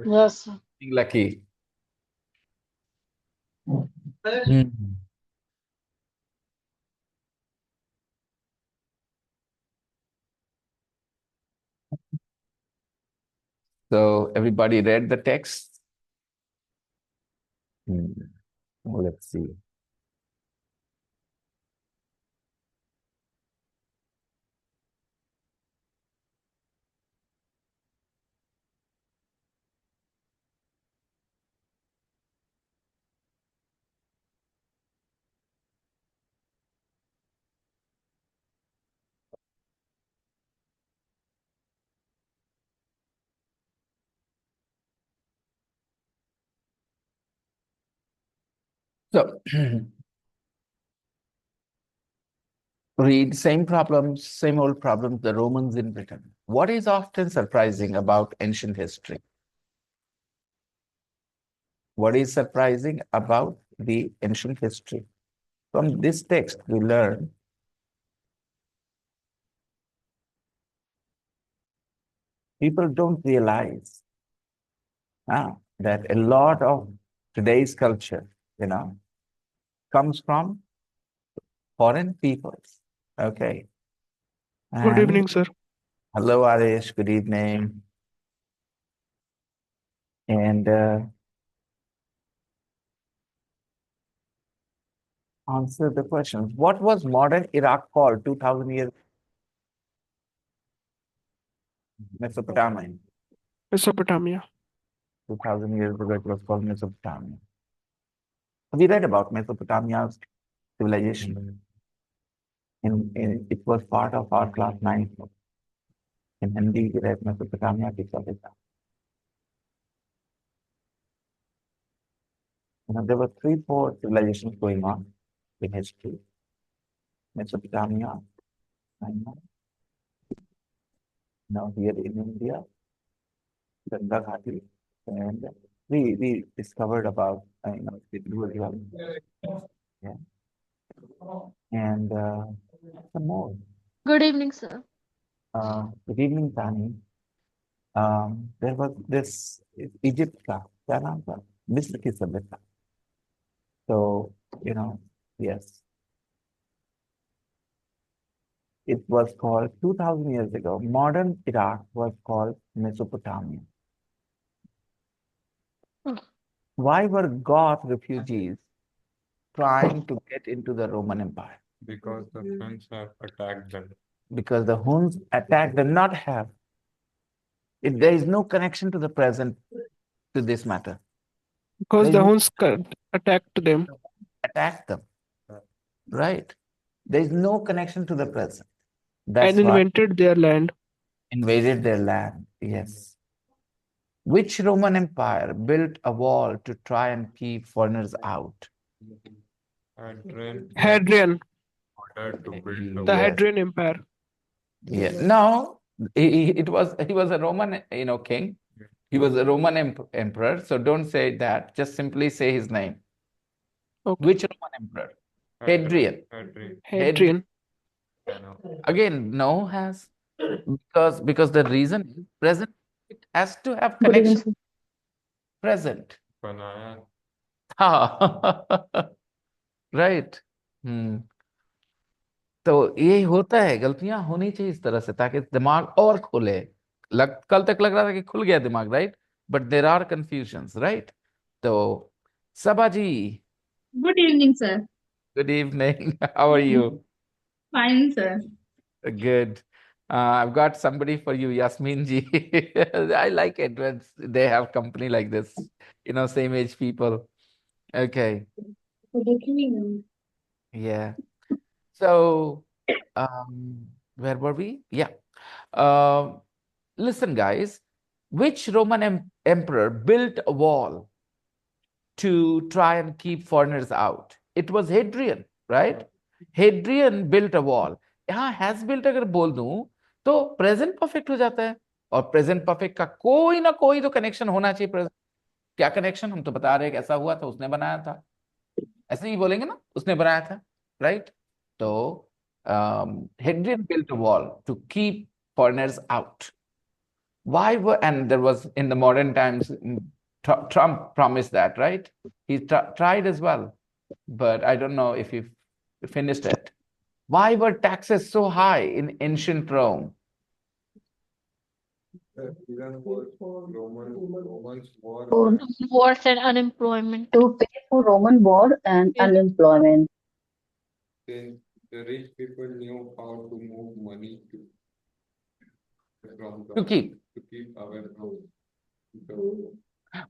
Yes, sir. Being lucky. Hmm. So everybody read the text? Hmm. Well, let's see. So read same old problems, the Romans in Britain. What is often surprising about ancient history? What is surprising about the ancient history? From this text, we learn people don't realize that a lot of today's culture, you know, comes from foreign peoples. Okay. Good And evening, sir. hello, Arish. Good evening. And answer the questions. What was modern Iraq called 2000 years? Mesopotamia. Mesopotamia. 2000 years ago, it was called Mesopotamia. Have you read about Mesopotamia's civilization? It was part of our class 9. In Hindi, we read Mesopotamia. There were three, four civilizations going on in history. Mesopotamia, China, now here in India, Ganga Ghati, and we discovered about the Blue Rijal, yeah, and some more. Good evening, sir. Good evening, Tani. There was this Egypt का क्या नाम था मिस्र की सभ्यता. So yes, it was called 2000 years ago. Modern Iraq was called Mesopotamia. Why were Goth refugees trying to get into the Roman Empire? Because the Huns have attacked them. Because the Huns attacked them, not have. There is no connection to the present to this matter. Because There the is no Huns attacked them attack them, right? There is no connection to the present. and That's why invented their land. invaded their land. Yes. Which Roman Empire built a wall to try and keep foreigners out? Hadrian Hadrian, ordered to build the a Yes. Hadrian Empire. Yeah. No, he was a Roman, king. He was a Roman emperor. So don't say that. Just simply say his name. Okay. Which Roman emperor? Hadrian. Hadrian. Hadrian. Again, no has because the reason is present. It has to have Good evening, connection. sir. Present. बनाया. हाँ. Right. हम्म. तो ये होता है, गलतियां होनी चाहिए इस तरह से ताकि दिमाग और खुले. कल तक लग रहा था कि खुल गया दिमाग, right, but there are confusions, right. तो Saba ji, Good evening, sir. Good evening. How are you? Fine, sir. Good. I've got somebody for you, Yasmin ji. I like it when they have company like this, same age people. Okay. Good evening. Yeah. So, where were we? Yeah. Uh, Listen, guys, which Roman emperor built a wall to try and keep foreigners out? It was Hadrian, right? Hadrian built a wall. यहाँ has built अगर बोल दूं तो present perfect हो जाता है, और present perfect का कोई ना कोई तो कनेक्शन होना चाहिए. present. क्या कनेक्शन? हम तो बता रहे हैं कि ऐसा हुआ था, उसने बनाया था. ऐसे ही बोलेंगे ना, उसने बनाया था, राइट? तो Hadrian built a wall to keep foreigners out. Why were, and there was in the modern times, Trump promised that, right? He tried as well, but I don't know if he finished it. Why were taxes so high in ancient Rome? The reason was Romans war For- Wars and unemployment. To pay for Roman war and Yeah. unemployment. the rich people knew how to move money from To keep. away from the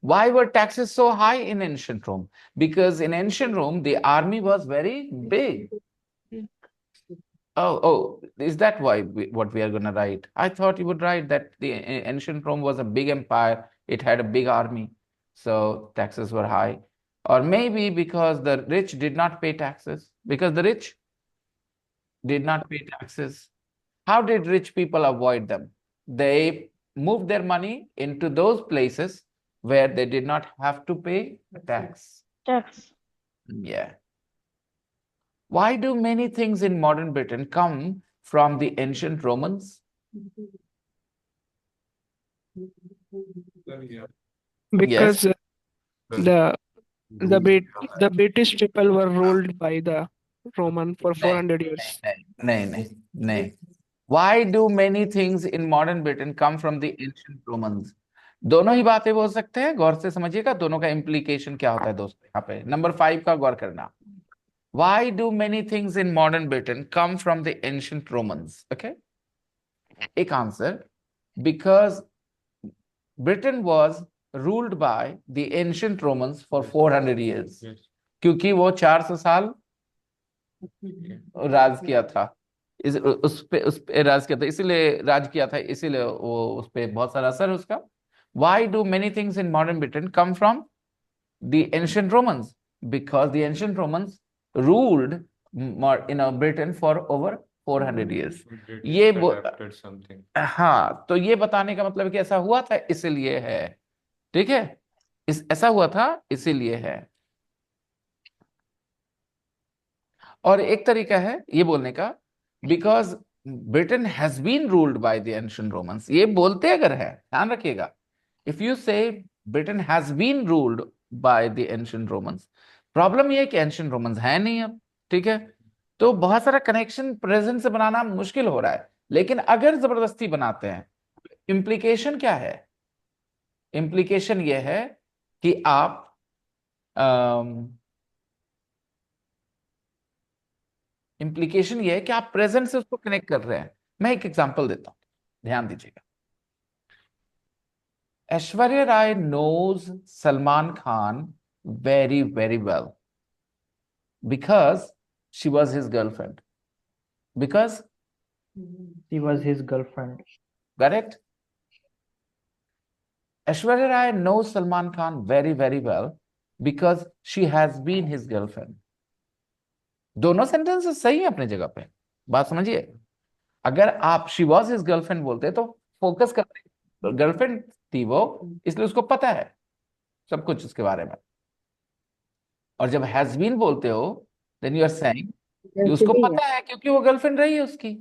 Why were taxes so high in ancient Rome? Because in ancient Rome, the army was very big. Oh, is that why what we are going to write? I thought you would write that the ancient Rome was a big empire. It had a big army, so taxes were high. Or maybe because the rich did not pay taxes. Because the rich did not pay taxes. How did rich people avoid them? They moved their money into those places where they did not have to pay tax. Tax. Yeah. Why do many things in modern Britain come from the ancient Romans? yeah. Because the The the British people were ruled by the Roman for 400 years. नहीं. Why do many things in modern Britain come from the ancient Romans? दोनों ही बातें बोल सकते हैं, गौर से समझिएगा दोनों का implication क्या होता है दोस्तों यहाँ पे. नंबर 5 का गौर करना. Why do many things in modern Britain come from the ancient Romans? Okay. एक answer. Because Britain was ruled by the ancient Romans for 400 years. Yes. क्योंकि वो 400 साल राज किया था, उस पे राज किया था, इसीलिए राज किया था, इसीलिए वो उस पे बहुत सारा असर उसका. Why do many things in modern Britain come from the ancient Romans? Because the ancient Romans ruled Britain for over 400 years. British ये adapted something. हाँ, तो ये बताने का मतलब कि ऐसा हुआ था इसीलिए है. ठीक है, ऐसा हुआ था इसीलिए है. और एक तरीका है ये बोलने का, because Britain has been ruled by the ancient Romans. ये बोलते अगर है, ध्यान रखिएगा, if you say Britain has been ruled by the ancient Romans, problem ये है कि एंशिएंट रोमन्स है नहीं अब. ठीक है, तो बहुत सारा कनेक्शन प्रेजेंट से बनाना मुश्किल हो रहा है. लेकिन अगर जबरदस्ती बनाते हैं, इम्प्लीकेशन क्या है? इम्प्लीकेशन ये है कि आप इम्प्लीकेशन ये है कि आप प्रेजेंट से उसको कनेक्ट कर रहे हैं. मैं एक एग्जांपल देता हूं, ध्यान दीजिएगा. Aishwarya Rai knows Salman Khan very very well because she was his girlfriend. Because She was his girlfriend. correct? Aishwarya Rai knows Salman Khan very very well because she has been his girlfriend. दोनों सेंटेंसेस सही है अपनी जगह पे, बात समझिए. अगर आप she was his girlfriend बोलते तो फोकस करते, गर्लफ्रेंड थी वो, इसलिए उसको पता है सब कुछ उसके बारे में. और जब हैज बीन बोलते हो देन यू आर सेइंग कि उसको पता है क्योंकि वो गर्लफ्रेंड रही है उसकी.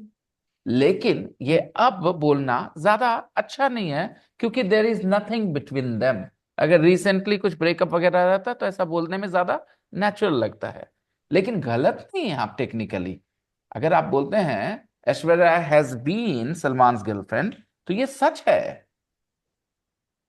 लेकिन ये अब बोलना ज्यादा अच्छा नहीं है क्योंकि there is nothing between them. अगर रिसेंटली कुछ ब्रेकअप वगैरह रहता तो ऐसा बोलने में ज्यादा नेचुरल लगता है. लेकिन गलत नहीं है आप टेक्निकली. अगर आप बोलते हैं Aishwarya has been Salman's girlfriend, तो ये सच है.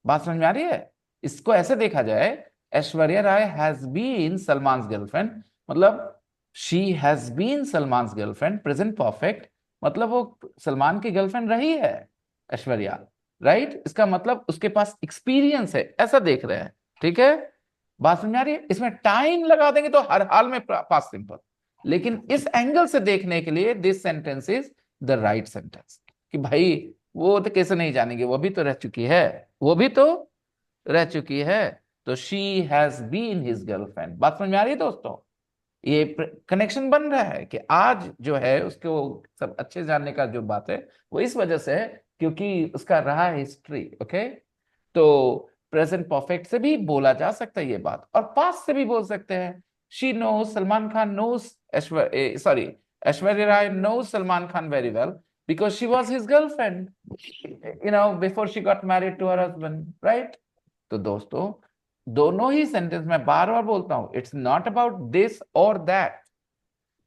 बात समझ में आ रही है? इसको ऐसे देखा जाए, Aishwarya Rai has been Salman's girlfriend मतलब she has been Salman's girlfriend, present perfect, मतलब वो सलमान की गर्लफ्रेंड रही है ऐश्वर्या, राइट? इसका मतलब उसके पास एक्सपीरियंस है, ऐसा देख रहे हैं. ठीक है, बात समझ में आ रही है? इसमें टाइम लगा देंगे तो हर हाल में पास्ट सिंपल. लेकिन इस एंगल से देखने के लिए this sentence is the right sentence. कि भाई वो तो कैसे नहीं जानेंगे, वो भी तो रह चुकी है, वो भी तो रह चुकी है. तो she has been his girlfriend. बात समझ में आ रही है दोस्तों? ये कनेक्शन बन रहा है कि आज जो है उसको सब अच्छे जानने का जो बात है वो इस वजह से है क्योंकि उसका रहा हिस्ट्री. ओके, तो प्रेजेंट परफेक्ट से भी बोला जा सकता है ये बात, और पास्ट से भी बोल सकते हैं. She knows, Salman Khan knows, Aishwarya Rai knows Salman Khan very well because she was his girlfriend, before she got married to her husband, right? तो दोस्तों दोनों ही सेंटेंस में बार बार बोलता हूं, it's not about this or that.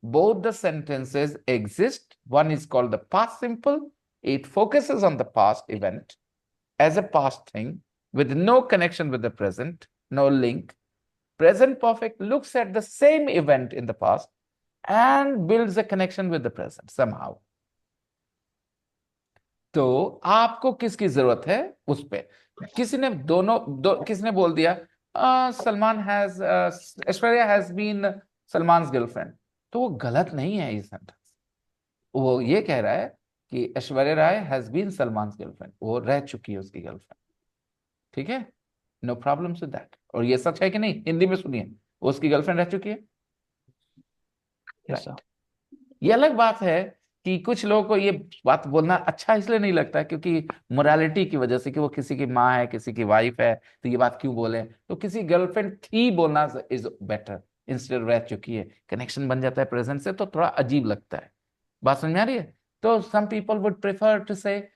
Both the sentences exist. One is called the past simple. It focuses on the past event as a past thing with no connection with the present, no link. Present perfect looks at the same event in the past and builds a connection with the present somehow. तो आपको किसकी जरूरत है उस पे? किसी ने किसने बोल दिया Aishwarya has been Salman's girlfriend, तो वो गलत नहीं है ये सेंटेंस। वो ये कह रहा है कि Aishwarya Rai has been Salman's girlfriend, वो रह चुकी है उसकी गर्लफ्रेंड, ठीक है, नो प्रॉब्लम विद दैट। और ये सच है कि नहीं? हिंदी में सुनिए, वो उसकी गर्लफ्रेंड रह चुकी है। Yes, sir. ये अलग बात है कि कुछ लोगों को ये बात बोलना अच्छा इसलिए नहीं लगता क्योंकि मोरालिटी की वजह से कि वो किसी की माँ है, किसी की वाइफ है, तो ये बात क्यों बोले? तो किसी गर्लफ्रेंड थी बोलना इज बेटर इंस्टेड रह चुकी है। कनेक्शन बन जाता है प्रेजेंट से तो थोड़ा अजीब लगता है। बात समझ आ रही है? तो some people would prefer to say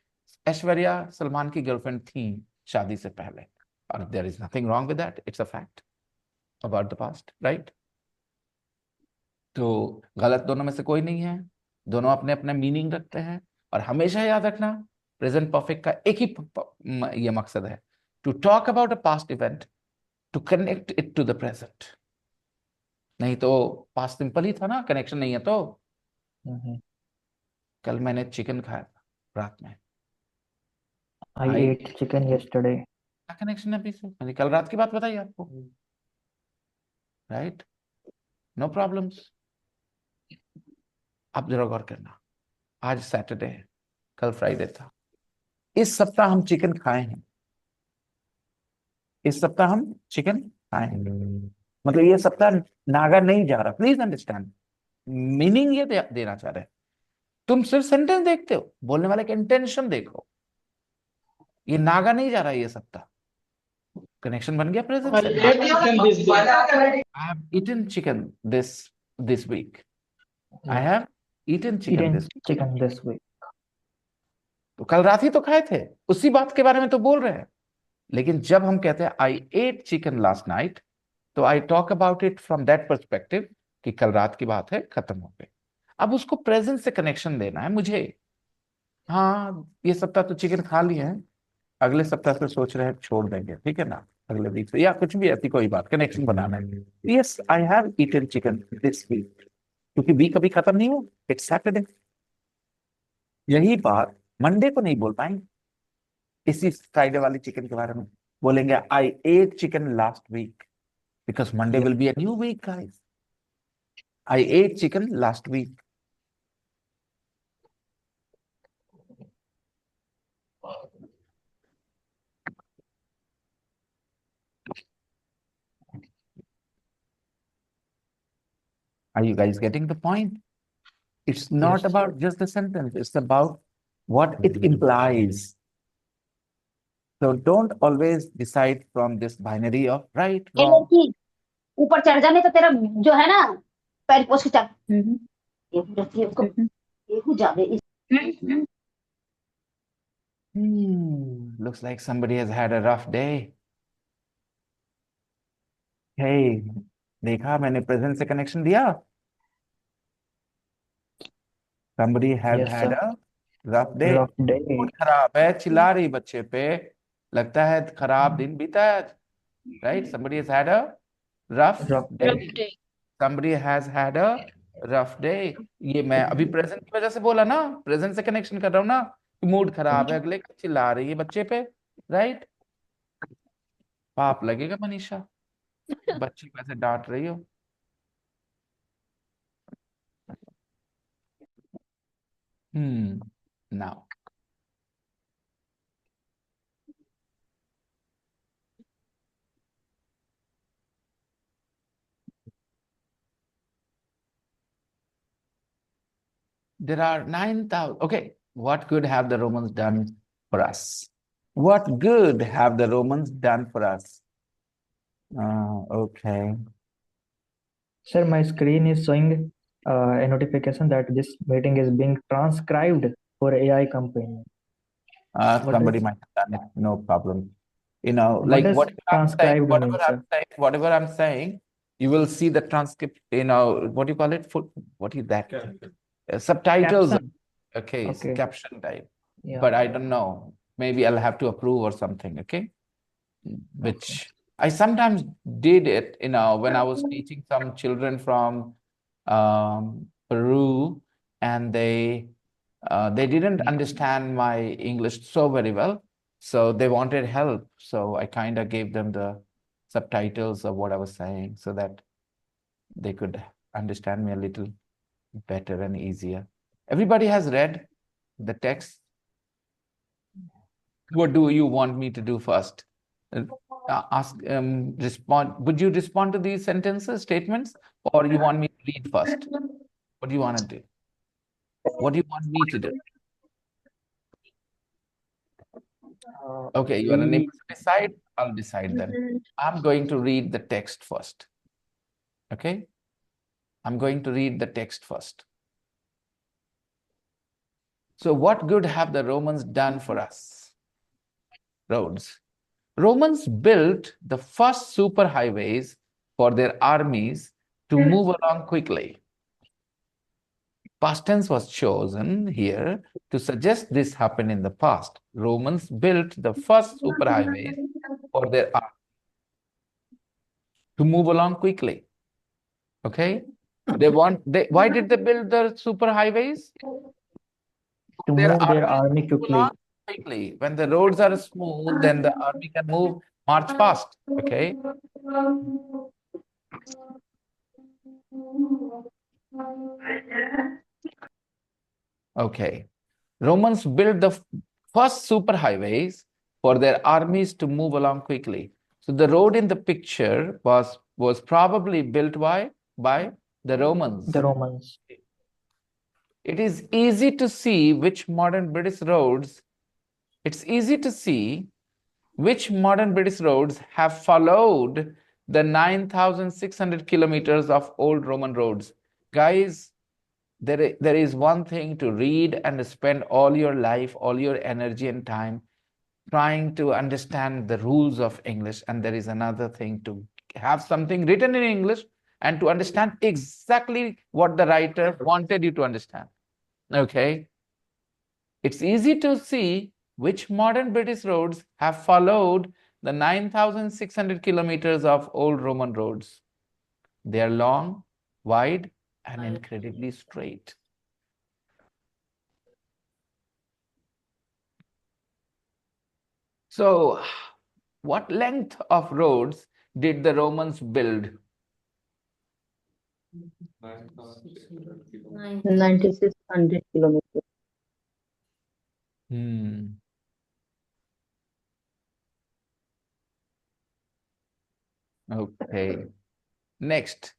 Aishwarya Salman की गर्लफ्रेंड थी शादी से पहले, और there is nothing wrong with that, it's a fact about the past, right? तो गलत दोनों में से कोई नहीं है, दोनों अपने अपने मीनिंग रखते हैं। और हमेशा याद रखना प्रेजेंट परफेक्ट का एक ही ये मकसद है, to talk about a past event, to connect it to the present. नहीं तो पास्ट सिंपल ही था ना, कनेक्शन नहीं है तो। Mhm. कल मैंने चिकन खाया था रात में, I ate chicken yesterday. क्या कनेक्शन है अभी से? मैंने कल रात की बात बताई आपको, राइट? No problems. आप जरा गौर करना, आज सैटरडे है, कल फ्राइडे था। इस सप्ताह हम चिकन खाए हैं, इस सप्ताह हम चिकन खाए हैं, मतलब ये सप्ताह नागा नहीं जा रहा। प्लीज अंडरस्टैंड, मीनिंग ये देना चाह रहे हैं। तुम सिर्फ सेंटेंस देखते हो, बोलने वाले का इंटेंशन देखो। ये नागा नहीं जा रहा है ये सप्ताह, कनेक्शन बन गया प्रेजेंट से। I have eaten chicken this week. I have eaten chicken Eaten this week. chicken this week. तो कल रात ही तो खाए थे, उसी बात के बारे में तो बोल रहे हैं। लेकिन जब हम कहते हैं आई एट चिकन लास्ट नाइट, तो I talk about it from that perspective कि कल रात की बात है, खत्म हो गई। अब उसको प्रेजेंट से कनेक्शन देना है मुझे। हाँ, ये सप्ताह तो चिकन खा लिए हैं, अगले सप्ताह से सोच रहे हैं छोड़ देंगे, ठीक है ना, अगले वीक से, या कुछ भी ऐसी कोई बात, कनेक्शन बनाना है। Yes, I have eaten chicken this week, क्योंकि वीक अभी खत्म नहीं हुआ, इट्स सैटरडे। यही बात मंडे को नहीं बोल पाएंगे, इसी फ्राइडे वाली चिकन के बारे में बोलेंगे I ate chicken last week, because Monday will be a new week guys. I ate chicken last week. Are you guys getting the point? It's not Yes. about just the sentence, it's about what it implies. So don't always decide from this binary of right, A wrong. लड़की, ऊपर चढ़ जाने तो तेरा जो है ना पैर पोछ के चल। गेहूं रखी है उसको, गेहूं ज्यादा इस Looks like somebody has had a rough day. Hey, देखा मैंने प्रेजेंट से कनेक्शन दिया? Somebody has Yes, had sir. a rough day. Rough day. Mood खराब है, चिल्ला रही बच्चे पे, लगता है खराब दिन बीता है आज, right? Somebody has had a rough Rough day. Rough day. Somebody has had a rough day. ये मैं अभी प्रेजेंट की वजह से बोला ना, प्रेजेंट से कनेक्शन कर रहा हूँ ना, मूड खराब है, अगले का चिल्ला रही है बच्चे पे, राइट? पाप लगेगा मनीषा, बच्ची को ऐसे डांट रही हो। Now there are 9,000. Okay, what good have the Romans done for us? What good have the Romans done for us? Okay. Sir, my screen is showing a notification that this meeting is being transcribed for AI campaign. What Somebody is might have done it, no problem. what Like does transcribed mean, sir? whatever I'm saying, you will see the transcript, what do you call it? What is that? Subtitles. Caption. Okay, it's Okay. caption type. Yeah. But I don't know. Maybe I'll have to approve or something, okay? Which I sometimes did it, when I was teaching some children from Peru, and they didn't understand my English so very well, so they wanted help. So I kind of gave them the subtitles of what I was saying so that they could understand me a little better and easier. Everybody has read the text. What do you want me to do first? Respond. Would you respond to these sentences, statements, or you want me to read first? What do you want to do? What do you want me to do? Okay, you are unable to decide. I'll decide then. I'm going to read the text first. Okay? I'm going to read the text first. So what good have the Romans done for us? Roads. Romans built the first superhighways for their armies to move along quickly. Past tense was chosen here to suggest this happened in the past. Romans built the first superhighways for their army to move along quickly. Okay? Why did they build the superhighways? To move their army quickly. Quickly. When the roads are smooth, then the army can march fast. Okay? Okay. Romans built the first superhighways for their armies to move along quickly. So the road in the picture was probably built by the Romans. The Romans. It is easy to see which modern British roads have followed the 9,600 kilometers of old Roman roads. Guys, there is one thing to read and spend all your life, all your energy and time trying to understand the rules of English, and there is another thing to have something written in English and to understand exactly what the writer wanted you to understand. Okay? It's easy to see which modern British roads have followed the 9,600 kilometers of old Roman roads. They are long, wide, and incredibly straight. So, what length of roads did the Romans build? 9,600 kilometers. 9,600 kilometers. Okay. Next,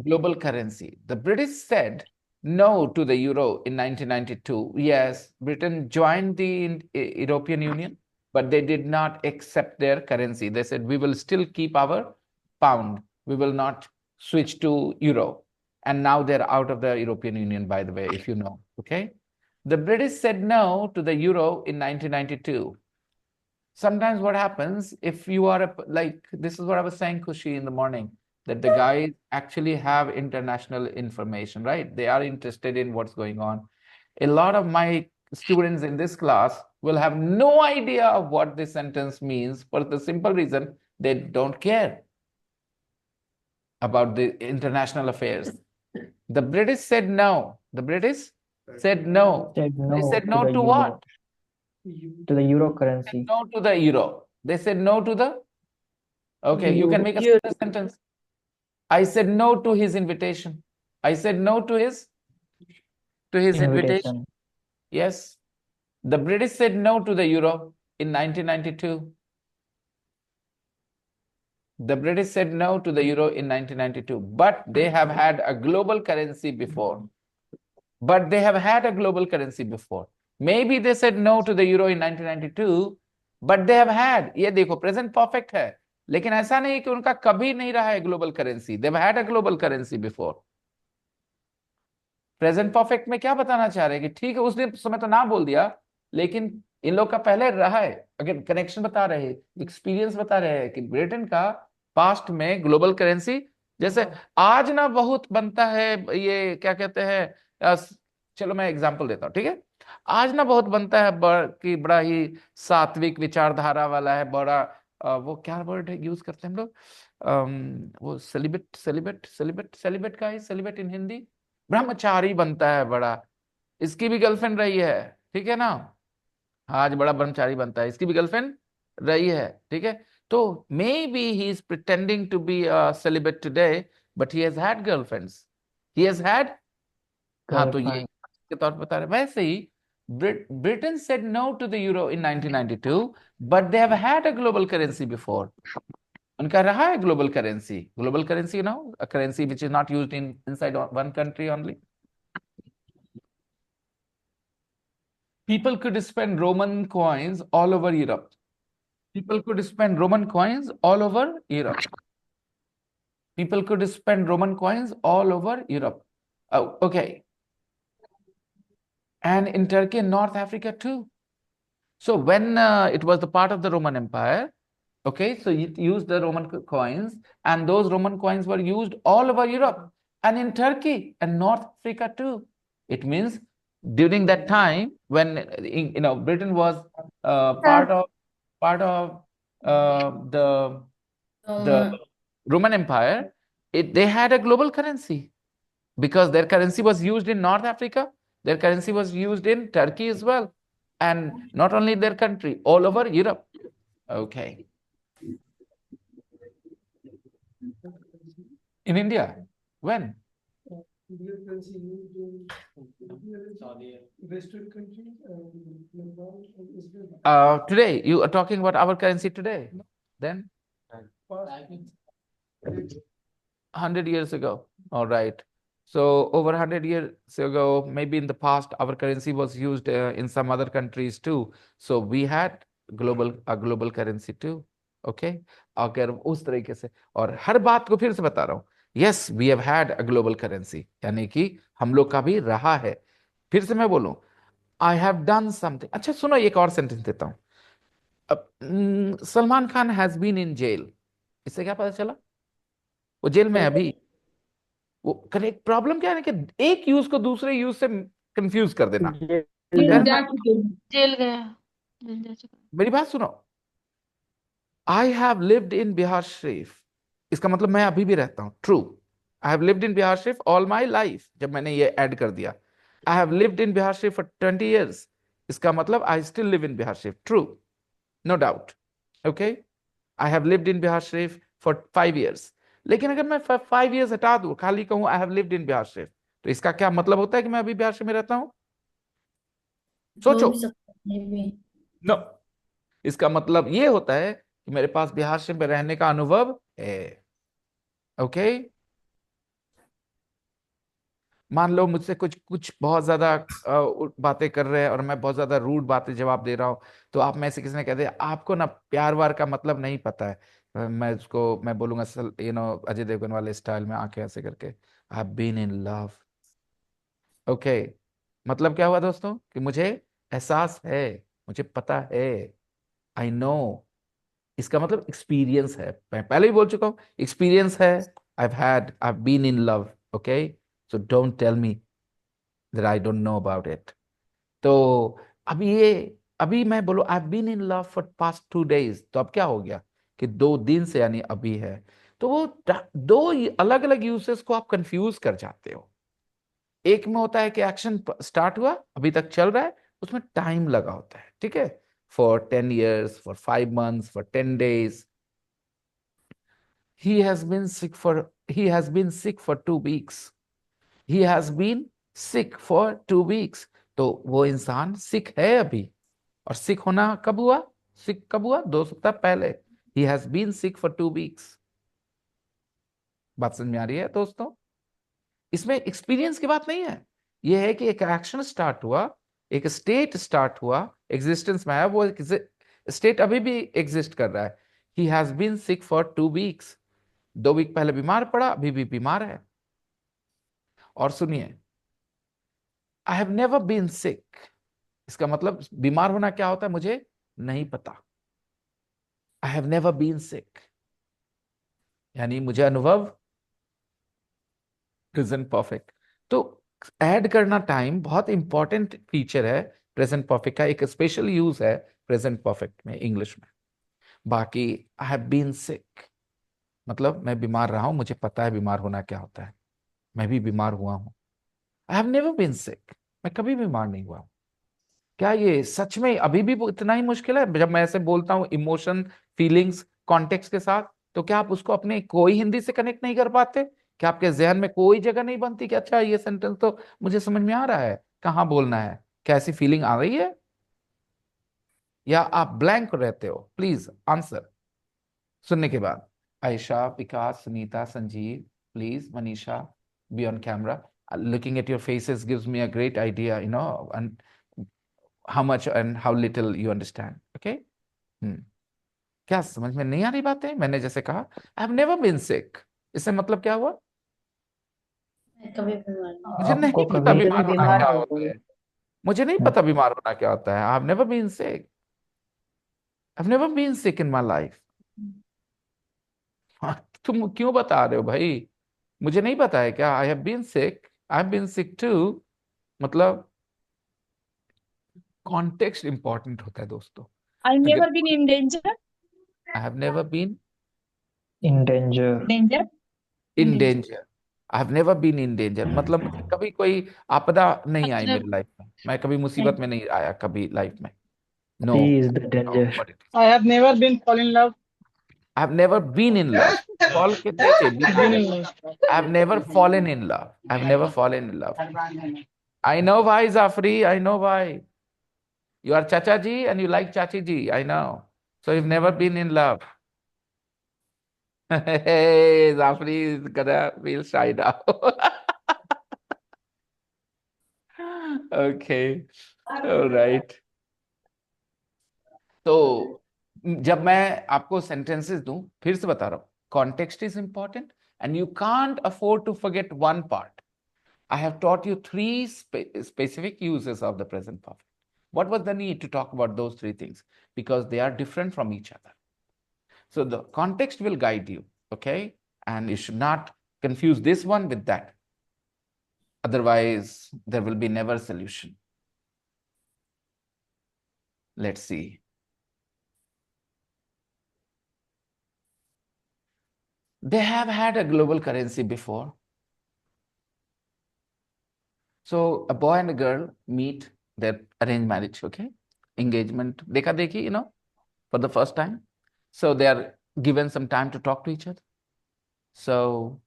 global currency. The British said no to the euro in 1992. Yes, Britain joined the European Union, but they did not accept their currency. They said, we will still keep our pound. We will not switch to euro. And now they're out of the European Union, by the way, if you know. Okay. The British said no to the euro in 1992. Sometimes what happens, if you are this is what I was saying, Kushi, in the morning, that the guys actually have international information, right? They are interested in what's going on. A lot of my students in this class will have no idea of what this sentence means for the simple reason they don't care about the international affairs. The British said no. The British said no. They said no to what? To the euro currency. No to the euro. They said no to the... Okay, you can make a sentence. I said no to his invitation. I said no to his invitation. Yes. The British said no to the euro in 1992. The British said no to the euro in 1992, but they have had a global currency before. Maybe they said no to the euro in 1992, but they have had, ये देखो present perfect है, लेकिन ऐसा नहीं कि उनका कभी नहीं रहा है global currency. They've had a global currency before. Present perfect में क्या बताना चाह रहे हैं कि ठीक है उसने समय तो ना बोल दिया, लेकिन इन लोग का पहले रहा है। अगर कनेक्शन बता रहे हैं, एक्सपीरियंस बता रहे हैं कि ब्रिटेन का पास्ट में ग्लोबल करेंसी, जैसे आज ना बहुत बनता है ये क्या कहते हैं, चलो मैं एग्जांपल देता हूँ, ठीक है। आज ना बहुत बनता है कि बड़ा ही सात्विक विचारधारा वाला है, बड़ा वो क्या वर्ड है यूज करते हैं हम लोग, वो सेलिब्रेट सेलिब्रेट सेलिब्रेट सेलिब्रेट का है सेलिब्रेट इन हिंदी, ब्रह्मचारी बनता है बड़ा, इसकी भी गर्लफ्रेंड रही है, ठीक है ना। आज बड़ा ब्रह्मचारी बनता है, इसकी भी गर्लफ्रेंड रही है, ठीक है। तो maybe he is pretending to be celebrate today, but he has had girlfriends, he has had. हाँ, तो ये के तौर पर बता रहे। वैसे ही Britain said no to the euro in 1992, but they have had a global currency before. उनका रहा है global currency. Global currency, a currency which is not used inside one country only. People could spend Roman coins all over Europe. People could spend Roman coins all over Europe. People could spend Roman coins all over Europe. Oh, okay. And in Turkey and North Africa too. So when it was the part of the Roman Empire, okay, so it used the Roman coins, and those Roman coins were used all over Europe and in Turkey and North Africa too. It means during that time when Britain was part of the Roman Empire, they had a global currency because their currency was used in North Africa, their currency was used in Turkey as well, and not only their country, all over Europe. Okay. In India, when? Today, you are talking about our currency today. Then? 100 years ago. All right. So over 100 years ago, maybe in the past, our currency was used in some other countries too. So we had a global currency too. Okay. अगर उस तरीके से, और हर बात को फिर से बता रहा हूँ, yes, we have had a global currency, यानी कि हम लोग का भी रहा है। फिर से मैं बोलूं, I have done something. अच्छा सुनो, एक और सेंटेंस देता हूँ। Salman Khan has been in jail. इससे क्या पता चला? वो जेल में है अभी। वो करेक्ट प्रॉब्लम क्या है ना कि एक यूज को दूसरे यूज से कंफ्यूज कर देना। जेल गया, जेल जा चुका। मेरी बात सुनो, I have lived in Bihar Sharif, इसका मतलब मैं अभी भी रहता हूं। True, I have lived in Bihar Sharif all my life. जब मैंने ये ऐड कर दिया, I have lived in Bihar Sharif for 20 years, इसका मतलब I still live in Bihar Sharif. True, no doubt. Okay, I have lived in Bihar Sharif for 5 years। लेकिन अगर मैं 5 years हटा दूं, खाली कहूं I have lived in Bihar Sharif, तो इसका क्या मतलब होता है कि मैं अभी बिहार शरीफ में रहता हूं? सोचो। नो, इसका मतलब ये होता है कि मेरे पास बिहार शरीफ में रहने का अनुभव है। ओके, मान लो मुझसे कुछ बहुत ज्यादा बातें कर रहे हैं और मैं बहुत ज्यादा रूड बातें जवाब दे रहा हूं, तो आप में से किसी ने कह दिया आपको ना प्यार वार का मतलब नहीं पता है, मैं बोलूंगा अजय देवगन वाले स्टाइल में आंखें ऐसे करके, I have been in love. Okay, मतलब क्या हुआ दोस्तों कि मुझे एहसास है, मुझे पता है, आई नो। इसका मतलब एक्सपीरियंस है, मैं पहले ही बोल चुका हूं, एक्सपीरियंस है। I have been in love. Okay, so don't tell me that I don't know about it. तो अभी मैं बोलो I have been in love for past 2 days, तो अब क्या हो गया कि 2 दिन से यानी अभी है। तो वो दो अलग अलग यूसेस को आप कंफ्यूज कर जाते हो। एक में होता है कि एक्शन स्टार्ट हुआ, अभी तक चल रहा है, उसमें टाइम लगा होता है, ठीक है, for 10 years, for 5 months, for 10 days। he has been sick for 2 weeks। he has been sick for 2 weeks। तो वो इंसान सिक है अभी, और सिक होना कब हुआ? सिक कब हुआ? 2 सप्ताह पहले। he has been sick for 2 weeks। बात समझ में आ रही है दोस्तों? इसमें एक्सपीरियंस की बात नहीं है, यह है कि एक एक्शन स्टार्ट हुआ, एक स्टेट स्टार्ट हुआ, एग्जिस्टेंस में आया, वो स्टेट अभी भी एग्जिस्ट कर रहा है। He has been sick for 2 weeks। 2 week पहले बीमार पड़ा, अभी भी बीमार है। और सुनिए, आई हैव नेवर बीन सिक, इसका मतलब बीमार होना क्या होता है मुझे नहीं पता। आई हैव नेवर बीन सिक यानी मुझे अनुभव प्रेजेंट परफेक्ट। तो ऐड करना टाइम बहुत इंपॉर्टेंट फीचर है प्रेजेंट परफेक्ट का, एक स्पेशल यूज है प्रेजेंट परफेक्ट में इंग्लिश में। बाकी आई हैव बीन सिक मतलब मैं बीमार रहा हूं, मुझे पता है बीमार होना क्या होता है, मैं भी बीमार हुआ हूं। आई हैव नेवर बीन सिक, मैं कभी बीमार नहीं हुआ हूं। क्या ये सच में अभी भी इतना ही मुश्किल है? जब मैं ऐसे बोलता हूँ इमोशन, फीलिंग्स, कॉन्टेक्स्ट के साथ, तो क्या आप उसको अपने कोई हिंदी से कनेक्ट नहीं कर पाते? क्या आपके जहन में कोई जगह नहीं बनती कि अच्छा ये सेंटेंस तो मुझे समझ में आ रहा है, कहाँ बोलना है? क्या ऐसी फीलिंग आ रही है या आप ब्लैंक रहते हो? प्लीज आंसर सुनने के बाद। Ayesha, Vikas, Sunita, Sanjeev, please, Manisha, be on camera. Looking at your faces gives me a great idea, and how much and how little you understand. Okay? क्या समझ में नहीं आ रही बातें? मैंने जैसे कहा आई हैव नेवर बीन सिक, इससे मतलब क्या हुआ? मुझे नहीं आपको पता कभी बीमार होना बीमार क्या हो होता गई। है, मुझे नहीं पता बीमार होना क्या होता है। I have never been sick, I have never been sick in my life. तुम क्यों बता रहे हो भाई? मुझे नहीं पता है क्या? I have been sick, I have been sick too, मतलब कॉन्टेक्स्ट इंपॉर्टेंट होता है दोस्तों। I've अगर never been in danger. I have never been in danger. Danger. In danger, I have never been in danger मतलब मुझे कभी कोई आपदा नहीं आई मतलब मेरी लाइफ में, मैं कभी मुसीबत में नहीं आया कभी लाइफ में। No, He is the danger. I have never been fall in love. I have never been in love. Fall के नीचे Been in love. I have never fallen in love, I have never fallen in love. I know भाई Jafri, I know भाई, you are chacha ji and you like chachi ji, I know, so you've never been in love. Hey, Zafri is gonna feel shy now. Okay, all right. तो जब मैं आपको sentences दूं, फिर से बता रहा हूं, context is important and you can't afford to forget one part. I have taught you three specific uses of the present perfect. What was the need to talk about those three things? Because they are different from each other. So the context will guide you, okay? And you should not confuse this one with that. Otherwise, there will be never solution. Let's see. They have had a global currency before. So a boy and a girl meet, their arranged marriage, okay? Engagement, dekha dekhi, for the first time. So they are given some time to talk to each other. So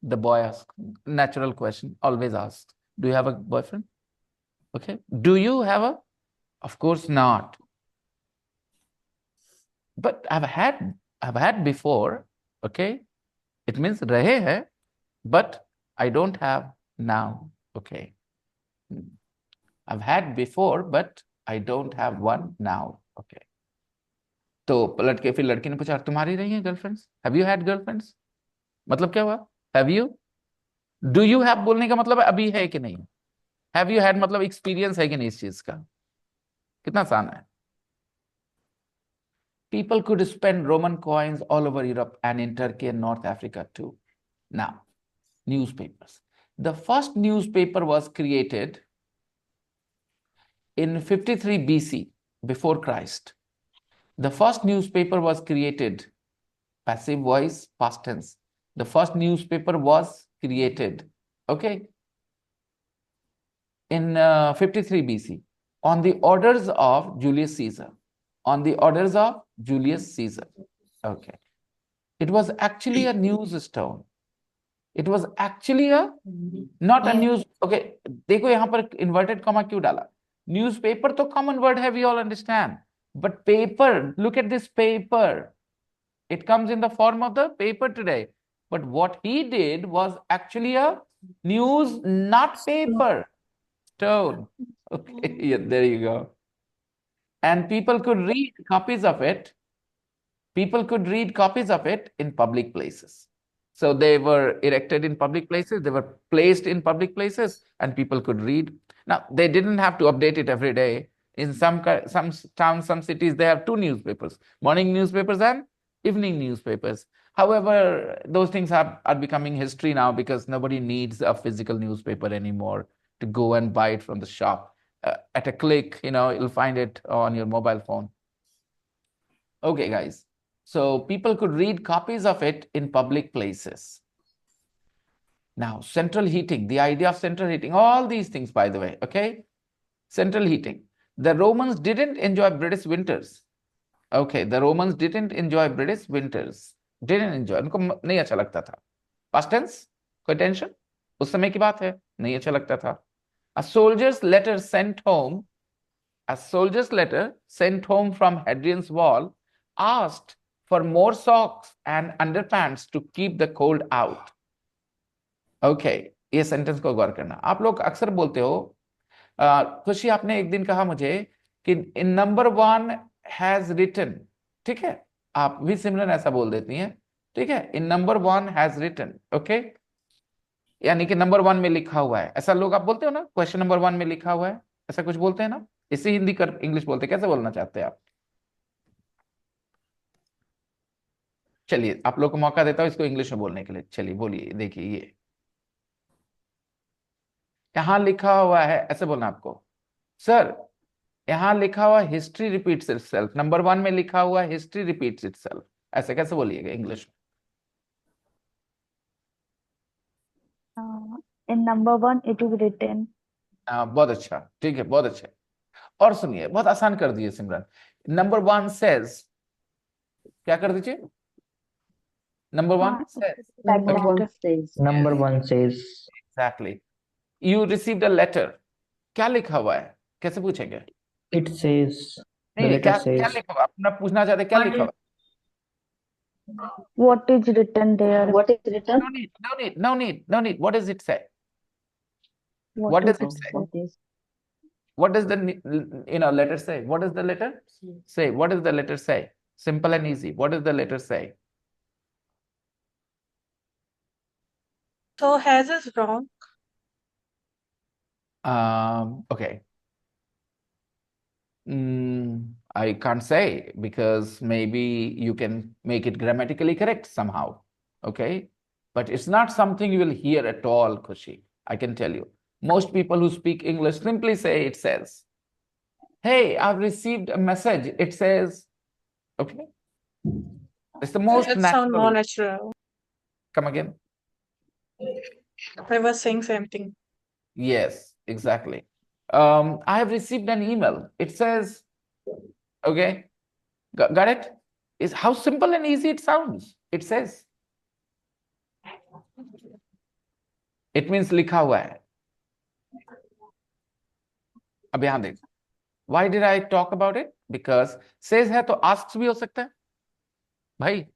the boy asks, natural question, always asks, do you have a boyfriend? Okay. Do you have a? Of course not. But I've had before, okay? It means rahe hai, but I don't have now, okay? I've had before, but I don't have one now, okay? तो पलट के फिर लड़की ने पूछा, तुम्हारी रही है girlfriends? Have you had girlfriends? मतलब क्या हुआ? Have you? Do you have बोलने का मतलब है अभी है कि नहीं। हैव यू हैड मतलब एक्सपीरियंस है कि नहीं इस चीज का। कितना आसान है। People could spend Roman coins all over Europe and in Turkey and North Africa too. Now, newspapers. The first newspaper was created in 53 BC, before Christ. The first newspaper was created, passive voice, past tense. The first newspaper was created, okay, in 53 BC on the orders of Julius Caesar. On the orders of Julius Caesar, okay. It was actually a news stone. It was actually not a news, okay. देखो यहाँ पर inverted comma क्यों डाला? Newspaper तो common word है, we all understand. But paper, look at this paper. It comes in the form of the paper today. But what he did was actually a news, not paper. Stone. Okay, yeah, there you go. And people could read copies of it. People could read copies of it in public places. So they were erected in public places, they were placed in public places, and people could read. Now, they didn't have to update it every day. In some towns, some cities, they have 2 newspapers, morning newspapers and evening newspapers. However, those things are becoming history now because nobody needs a physical newspaper anymore to go and buy it from the shop. At a click, you'll find it on your mobile phone. Okay, guys. So people could read copies of it in public places. Now, central heating, the idea of central heating, all these things, by the way, okay? Central heating. The Romans didn't enjoy British winters. Okay, the Romans didn't enjoy British winters. Didn't enjoy. उनको नहीं अच्छा लगता था. Past tense? कोई tension? उस समय की बात है. नहीं अच्छा लगता था. A soldier's letter sent home from Hadrian's Wall asked for more socks and underpants to keep the cold out. Okay, ये सेंटेंस को गौर करना. आप लोग अक्सर बोलते हो, खुशी आपने एक दिन कहा मुझे कि इन नंबर 1 हैज रिटन. ठीक है, आप भी सिमरन ऐसा बोल देती हैं. ठीक है, इन नंबर 1 हैज रिटन. ओके, यानी कि नंबर 1 में लिखा हुआ है. ऐसा लोग आप बोलते हो ना, क्वेश्चन नंबर 1 में लिखा हुआ है, ऐसा कुछ बोलते हैं ना. इसी हिंदी कर इंग्लिश बोलते, कैसे बोलना चाहते हैं आप? चलिए, आप लोग को मौका देता हूं इसको इंग्लिश में बोलने के लिए. चलिए बोलिए. देखिए, ये यहां लिखा हुआ है, ऐसे बोलना आपको. सर, यहां लिखा हुआ हिस्ट्री रिपीट्स इटसेल्फ. नंबर 1 में लिखा हुआ हिस्ट्री रिपीट्स इटसेल्फ. ऐसे कैसे बोलिएगा इंग्लिश में? In number 1 it is written. बहुत अच्छा. ठीक है, बहुत अच्छा. और सुनिए, बहुत आसान कर दिए सिमरन. नंबर 1 सेज, क्या कर दीजिए? Number 1 says. Number 1 says. Number 1 says. Exactly. You received a letter. क्या लिखा हुआ है? कैसे पूछेंगे? It says. The नहीं, letter क्या says. लिखा हुआ? अपना पूछना चाहते, क्या लिखा हुआ? What is written there? What is written? No need. What does it say? What does it say? What is? What does the letter say? What does the letter say? What does the letter say? Simple and easy. What does the letter say? So has is wrong. Okay. I can't say because maybe you can make it grammatically correct somehow. Okay. But it's not something you will hear at all, Khushi. I can tell you. Most people who speak English simply say it says. Hey, I've received a message. It says, okay. It's the most It sounds more natural. natural. Come again. I was saying same thing. Yes, exactly. I have received an email. It says, okay, got it? Is how simple and easy it sounds. It says. It means लिखा हुआ है. अब यहां देख. Why did I talk about it? Because says है तो asks भी हो सकता है. भाई,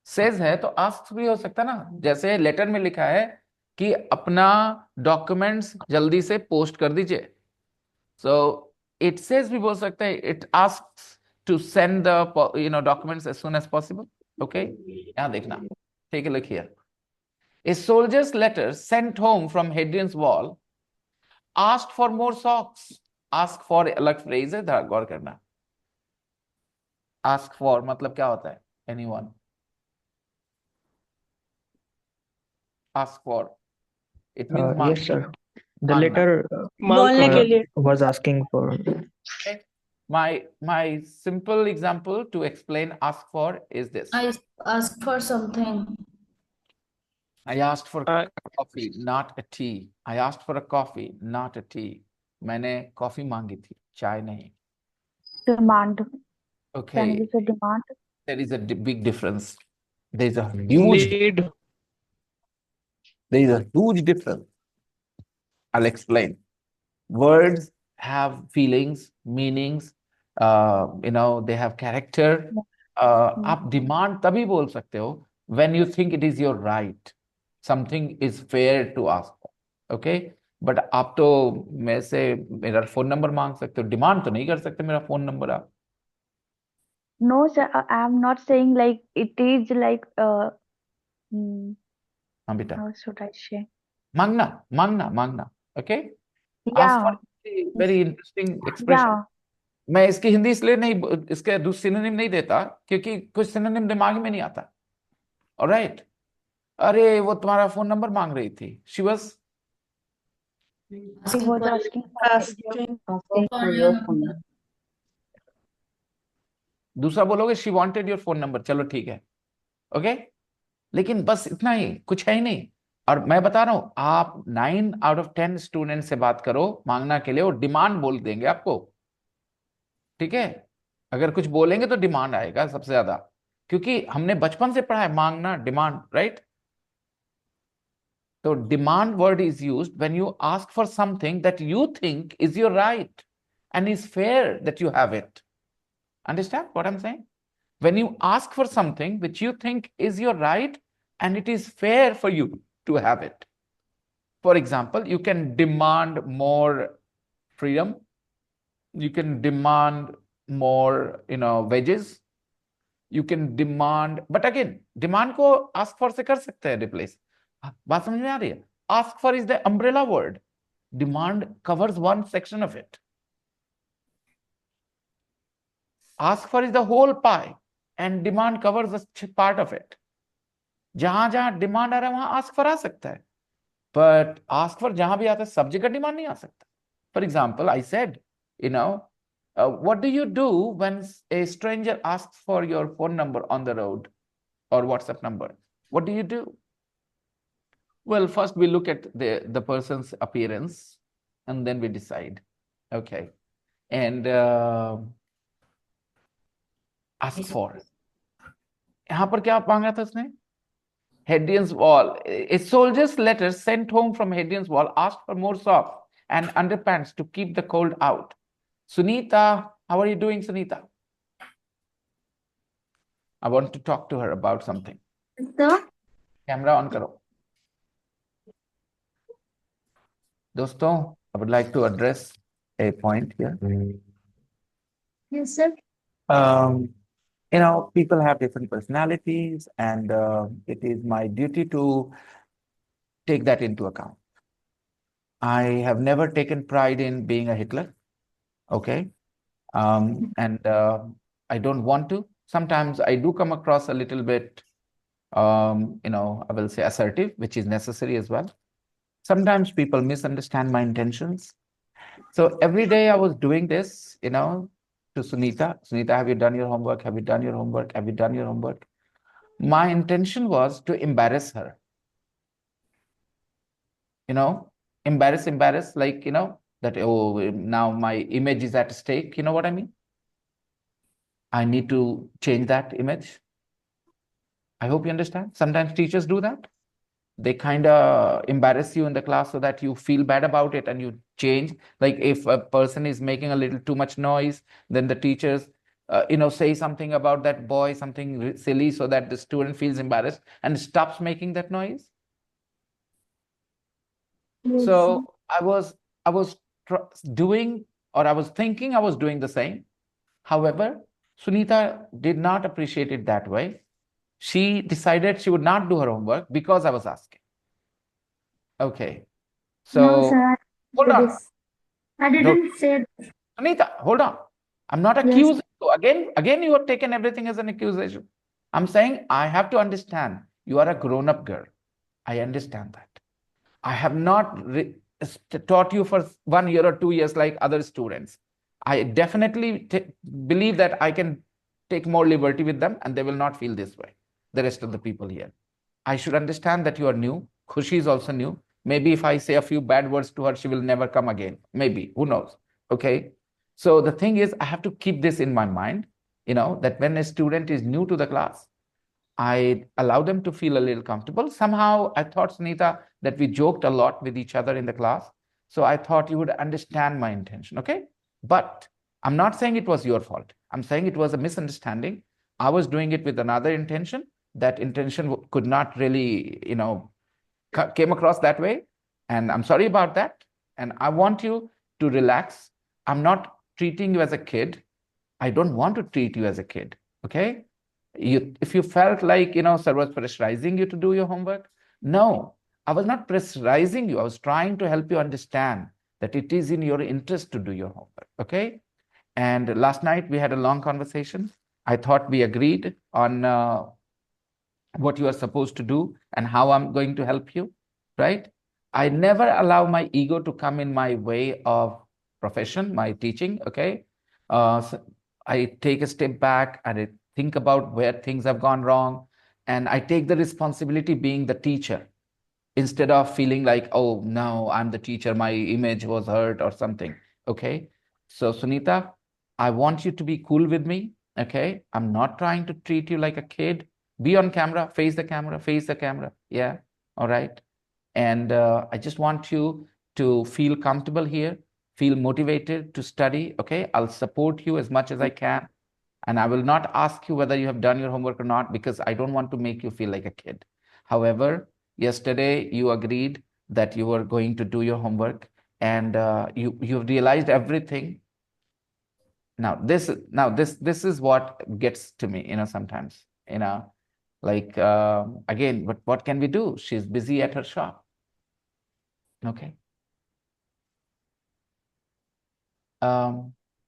says है तो asks भी हो सकता है ना. जैसे लेटर में लिखा है कि अपना डॉक्यूमेंट्स जल्दी से पोस्ट कर दीजिए. So it says भी बोल सकते हैं. It asks to send the documents as soon as possible. Okay, यहाँ देखना. Take a look here. A soldier's letter sent home from Hadrian's Wall asked for more socks. Ask for अलग phrase है, गौर करना. Ask for मतलब क्या होता है? Anyone? Ask for. It means Yes, sir. The मांगना. letter बोलने के लिए. was asking for. Okay. My simple example to explain ask for is this. I ask for something. I asked for a coffee, not a tea. I asked for a coffee, not a tea. मैंने coffee मांगी थी, चाय नहीं. Demand. Okay, Can we say demand? there is a big difference. There is a huge Need. There is a huge difference. I'll explain. Words have feelings, meanings, they have character. आप demand तभी बोल सकते हो when you think it is your right. Something is fair to ask for. Okay? But आप तो मेरे से मेरा फोन नंबर मांग सकते हो. डिमांड तो नहीं कर सकते मेरा फोन नंबर आप. No, sir, I am not saying like it is like हाँ बेटा, how should I say? मांगना. Okay? Yeah. Ask for very interesting expression. Yeah. मैं इसकी हिंदी इसलिए नहीं, इसके दूसरे सिनोनिम नहीं देता क्योंकि कुछ सिनोनिम दिमाग में नहीं आता. ऑलराइट. अरे वो तुम्हारा फोन नंबर मांग रही थी. She was She was asking for Asking. Asking for your phone number. दूसरा बोलोगे she wanted your phone number. चलो ठीक है. ओके. लेकिन बस इतना ही, कुछ है ही नहीं. और मैं बता रहा हूं, आप 9 out of 10 स्टूडेंट से बात करो मांगना के लिए, वो डिमांड बोल देंगे आपको. ठीक है. अगर कुछ बोलेंगे तो डिमांड आएगा सबसे ज्यादा, क्योंकि हमने बचपन से पढ़ा है मांगना, डिमांड, राइट. तो demand word is used when you ask for something that you think is your right and is fair that you have it. Understand what I am saying? When you ask for something which you think is your right and it is fair for you to have it. For example, you can demand more freedom. You can demand more, wages. You can demand, but again, demand को ask for से कर सकते हैं replace. बात समझ में आ रही है? Ask for is the umbrella word. Demand covers one section of it. Ask for is the whole pie. And demand covers a part of it. जहां जहां डिमांड आ रहा है वहां आस्क फॉर आ सकता है, बट आस्क फॉर जहां भी आता है सब जगह डिमांड नहीं आ सकता. For example, I said, what do you do when a stranger asks for your phone number on the road or WhatsApp number? What do you do? Well, first we look at the person's appearance and then we decide. Okay. And ask for. यहां पर क्या मांगा था उसने? Hadrian's Wall. A soldier's letter sent home from Hadrian's Wall asked for more socks and underpants to keep the cold out. Sunita, how are you doing, Sunita? I want to talk to her about something. Sir, Camera on karo. दोस्तों, I would like to address a point here. yes, sir. People have different personalities, and it is my duty to take that into account. I have never taken pride in being a Hitler, okay? And I don't want to. Sometimes I do come across a little bit, I will say assertive, which is necessary as well. Sometimes people misunderstand my intentions. So every day I was doing this, to Sunita. Sunita, have you done your homework? Have you done your homework? Have you done your homework? My intention was to embarrass her. Embarrass, like, that, oh, now my image is at stake. You know what I mean? I need to change that image. I hope you understand. Sometimes teachers do that. They kind of embarrass you in the class so that you feel bad about it and you change. Like if a person is making a little too much noise, then the teachers, say something about that boy, something silly, so that the student feels embarrassed and stops making that noise. Yes, So sir. I was doing, or I was thinking I was doing the same. However, Sunita did not appreciate it that way. She decided she would not do her homework because I was asking. Okay. So, No, sir. I hold did on. this. I didn't say this. Sunita, hold on. I'm not Yes. accusing you. Again, you have taken everything as an accusation. I'm saying I have to understand you are a grown-up girl. I understand that. I have not taught you for 1 year or 2 years like other students. I definitely believe that I can take more liberty with them and they will not feel this way, the rest of the people here. I should understand that you are new. Khushi is also new. Maybe if I say a few bad words to her, she will never come again. Maybe, who knows? Okay. So the thing is, I have to keep this in my mind, that when a student is new to the class, I allow them to feel a little comfortable. Somehow I thought, Sunita, that we joked a lot with each other in the class. So I thought you would understand my intention, okay? But I'm not saying it was your fault. I'm saying it was a misunderstanding. I was doing it with another intention. That intention could not really, came across that way. And I'm sorry about that. And I want you to relax. I'm not treating you as a kid. I don't want to treat you as a kid, okay? If you felt like, sir was pressurizing you to do your homework, no, I was not pressurizing you. I was trying to help you understand that it is in your interest to do your homework. Okay. And last night we had a long conversation. I thought we agreed on what you are supposed to do and how I'm going to help you, right? I never allow my ego to come in my way of profession, my teaching, okay? So I take a step back and I think about where things have gone wrong, and I take the responsibility being the teacher instead of feeling like, oh, no, I'm the teacher, my image was hurt or something, okay? So Sunita, I want you to be cool with me, okay? I'm not trying to treat you like a kid. Be on camera, face the camera, yeah, all right? And I just want you to feel comfortable here, feel motivated to study, okay? I'll support you as much as I can. And I will not ask you whether you have done your homework or not, because I don't want to make you feel like a kid. However, yesterday you agreed that you were going to do your homework, and you've realized everything. Now this is what gets to me, sometimes, like, again, but what can we do? She's busy at her shop. Okay.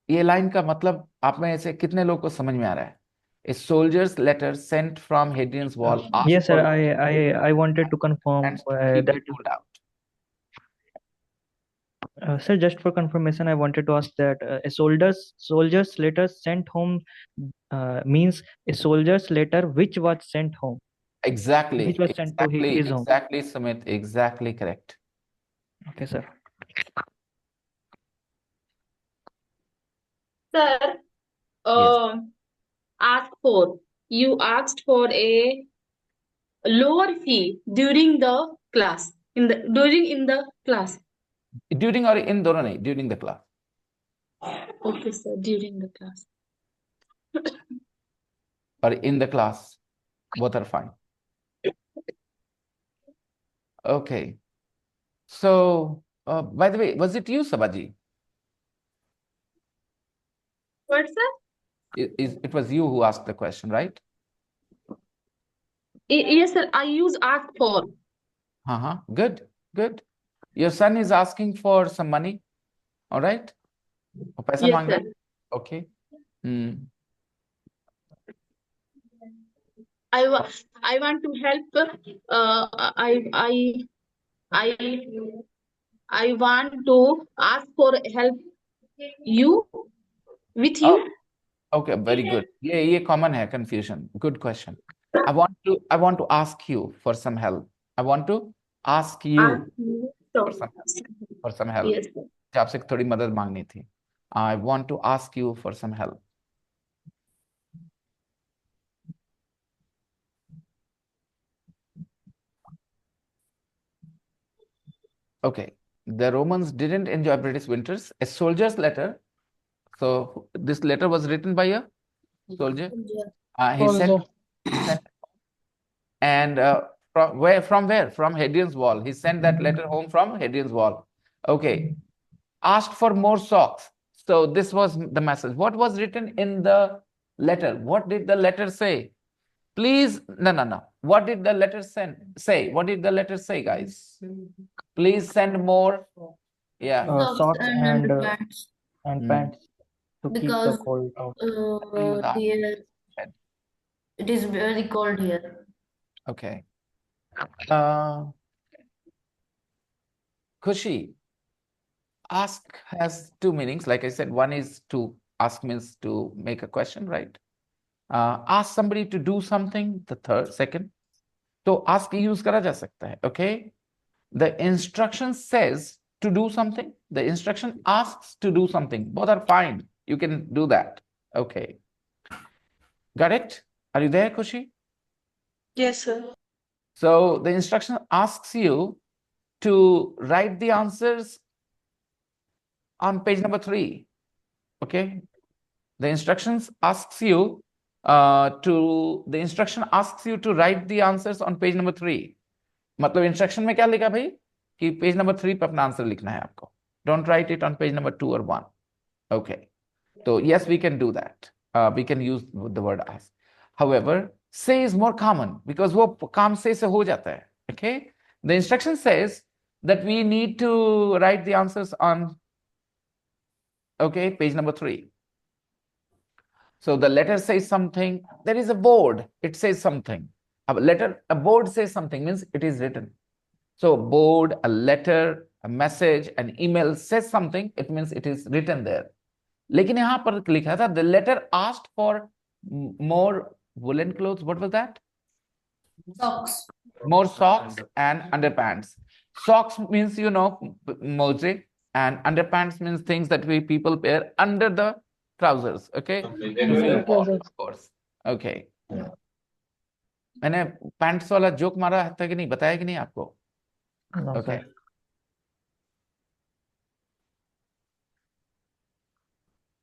ये line का मतलब आप में से कितने लोग को समझ में आ रहा है? A soldier's letter sent from Hadrian's Wall. Yes, sir. I wanted to confirm that. Pulled out. Sir, just for confirmation, I wanted to ask that a soldier's letter sent home means a soldier's letter which was sent home. Exactly. Which was sent to his home. Exactly, Sumit. Exactly correct. Okay, sir. Sir, you asked for a lower fee during the class. During the class. During or in दोनों नहीं, during the class. Okay, sir, during the class. Or in the class. Both are fine. Okay. So, by the way, was it you, Sabaji? What, sir? It was you who asked the question, right? Yes, sir. I use ask for. Good, good. Your son is asking for some money, all right? वो पैसा Yes, मांग रहा sir. है? Okay. Hmm. I want to help. I want to ask for help you with you. Oh, okay, very good. ये common है, confusion. Good question. I want to ask you for some help. I want to ask you Ask you for some help. Yes, sir. मुझे आपसे थोड़ी मदद मांगनी थी. I want to ask you for some help. Okay. The Romans didn't enjoy British winters. A soldier's letter. So this letter was written by a soldier. He sent, and from where? From Hadrian's Wall. He sent that letter home from Hadrian's Wall. Okay. Asked for more socks. So this was the message. What was written in the letter? What did the letter say? Please, no. What did the letter say? What did the letter say, guys? Please send more. Yeah. Socks and pants. pants to keep the Because cold out. here it is very cold here. Okay. Khushi, ask has two meanings. Like I said, one is to ask means to make a question, right? Ask somebody to do something, the second. So ask use करा जा सकता है, okay? The instruction says to do something. The instruction asks to do something. Both are fine. You can do that. Okay. Got it? Are you there, Khushi? Yes, sir. So the instruction asks you to write the answers on page number 3. Okay. The instruction asks you to write the answers on page number 3. मतलब instruction में क्या लिखा भाई कि page number 3 पे अपना answer लिखना है आपको. Don't write it on page number 2 or 1. Okay. So yes, we can do that. We can use the word ask. However, say is more common because वो काम say से हो जाता है. Okay. The instruction says that we need to write the answers on. Okay, page number 3. So the letter says something. There is a board. It says something. A board says something means it is written. So board, a letter, a message, an email says something. It means it is written there. लेकिन यहाँ पर लिखा था the letter asked for more woolen clothes. What was that? Socks. More socks and underpants. Socks means, you know, mose, and underpants means things that we people wear under the trousers. Okay, to feel warm, of course. Okay. मैंने pants वाला joke मारा था कि नहीं, बताया कि नहीं आपको? No, Okay. sir.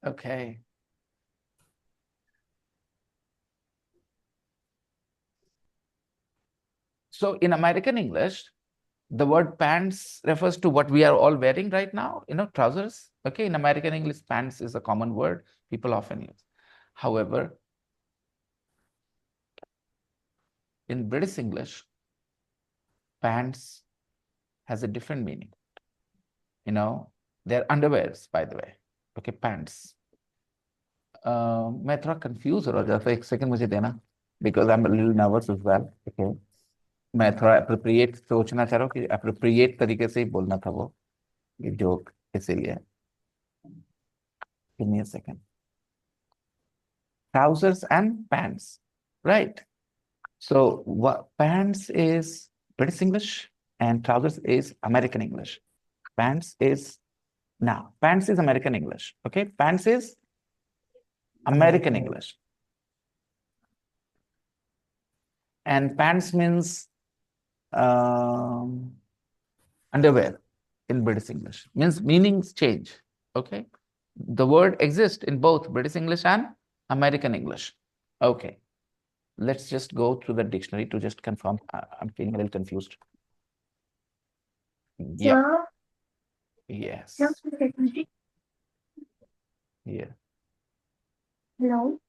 Okay. So in American English, the word pants refers to what we are all wearing right now, you know, trousers. Okay, in American English, pants is a common word people often use. However, in British English, pants has a different meaning. You know, they're underwears, by the way. Okay, pants. मैं थोड़ा confused हो रहा था, एक second मुझे देना, because I'm a little nervous as well. Okay. मैं थोड़ा appropriate सोचना चाह रहा हूँ कि appropriate तरीके से ही बोलना था वो ये joke, इसीलिए. Give me a second. Trousers and pants, right? So what pants is British English and trousers is American English. Pants is American English. Okay, pants is American English. And pants means underwear in British English. Meanings change. Okay, the word exists in both British English and American English. Okay, let's just go through the dictionary to just confirm. I'm feeling a little confused. Yeah. Yes. Yeah. Hello.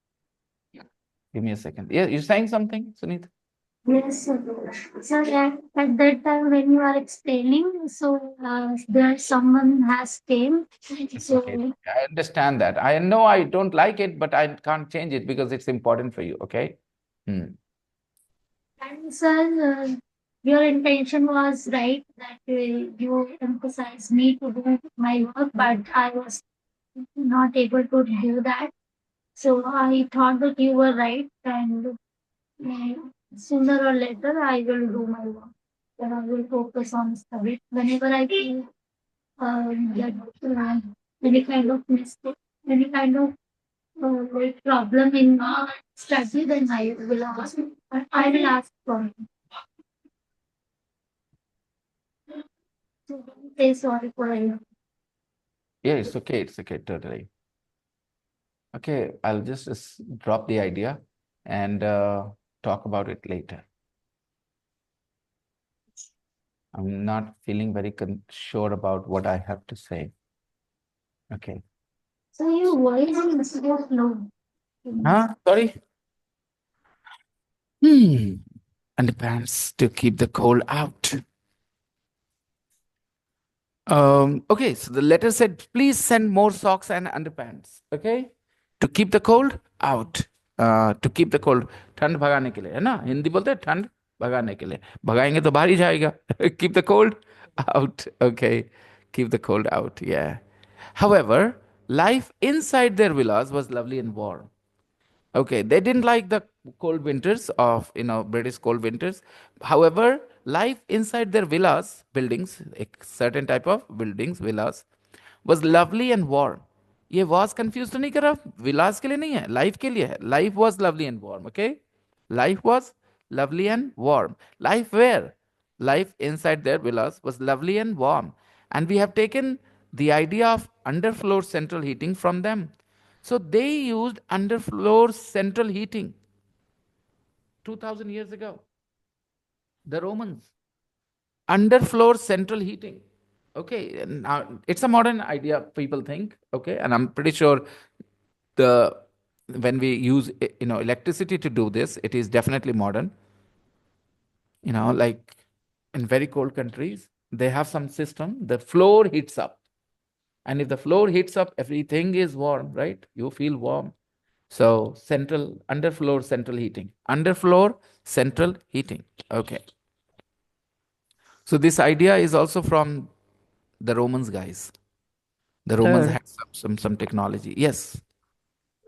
Give me a second. Yeah, you're saying something, Sunit? Yes, sir. Sir, at that time when you are explaining, so there someone has came. So Okay, I understand that. I know I don't like it, but I can't change it because it's important for you. Okay. and sir, your intention was right that you emphasized me to do my work, but I was not able to do that. So I thought that you were right, and sooner or later I will do my work. Then I will focus on study. Whenever I feel that any kind of mistake, any kind of like problem in study, then I will ask. But I will ask for it. So don't say sorry for it. Yeah, it's okay. It's okay, totally. Okay, I'll just drop the idea and talk about it later. I'm not feeling very sure about what I have to say. Okay. So your voice is so low. Huh? Sorry? Underpants to keep the cold out. Okay, so the letter said, please send more socks and underpants. Okay, to keep the cold out. To keep the cold, ठंड भगाने के लिए, है ना? हिंदी बोलते हैं ठंड भगाने के लिए. भगाएंगे तो बाहर ही जाएगा. Keep the cold out. Okay, keep the cold out. Yeah. However, life inside their villas was lovely and warm. Okay, they didn't like the cold winters of, you know, British cold winters. However, life inside their villas, buildings, a certain type of buildings, villas, was lovely and warm. ये was confused नहीं करा, villas के लिए नहीं है, life के लिए है. Life was lovely and warm. Okay, life was lovely and warm. Life where? Life inside their villas was lovely and warm, and we have taken the idea of underfloor central heating from them. So they used underfloor central heating 2000 years ago. The Romans. Underfloor central heating. Okay, now it's a modern idea, people think. Okay, and I'm pretty sure when we use, you know, electricity to do this, it is definitely modern. You know, like in very cold countries, they have some system. The floor heats up. And if the floor heats up, everything is warm, right? You feel warm. So underfloor central heating. Underfloor central heating. Okay. So this idea is also from the Romans, guys. The Romans Sir, had some technology. Yes.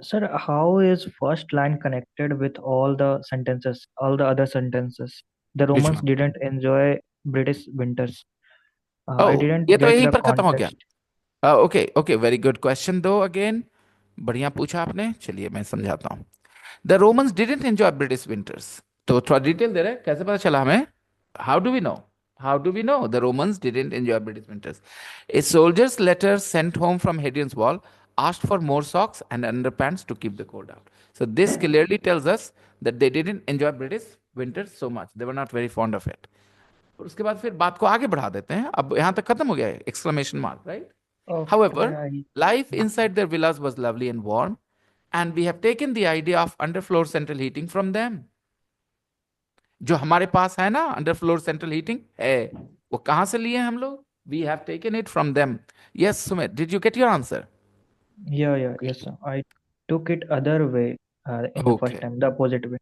sir, how is first line connected with all the sentences, all the other sentences? The Which Romans one? didn't enjoy British winters. I Oh, didn't ये तो get यहीं the पर खत्म हो गया. context. Okay, okay, very good question though again. बढ़िया पूछा आपने. चलिए मैं समझाता हूँ. The Romans didn't enjoy British winters. तो थोड़ा डिटेल दे रहे हैं. कैसे पता चला हमें? How do we know? How do we know the Romans didn't enjoy British winters? A soldier's letter sent home from Hadrian's Wall asked for more socks and underpants to keep the cold out. So this clearly tells us that they didn't enjoy British winters so much. They were not very fond of it. और उसके बाद फिर बात को आगे बढ़ा देते हैं. अब यहाँ तक खत्म हो गया है. Exclamation mark, right? However, Okay, life inside their villas was lovely and warm, and we have taken the idea of underfloor central heating from them. जो हमारे पास है ना अंडरफ्लोर सेंट्रल हीटिंग है, वो कहां से लिए हम लोग? We have taken it from them. Yes, Sumit, did you get your answer? yes, sir. I took it other way in the first Okay. time, the opposite way.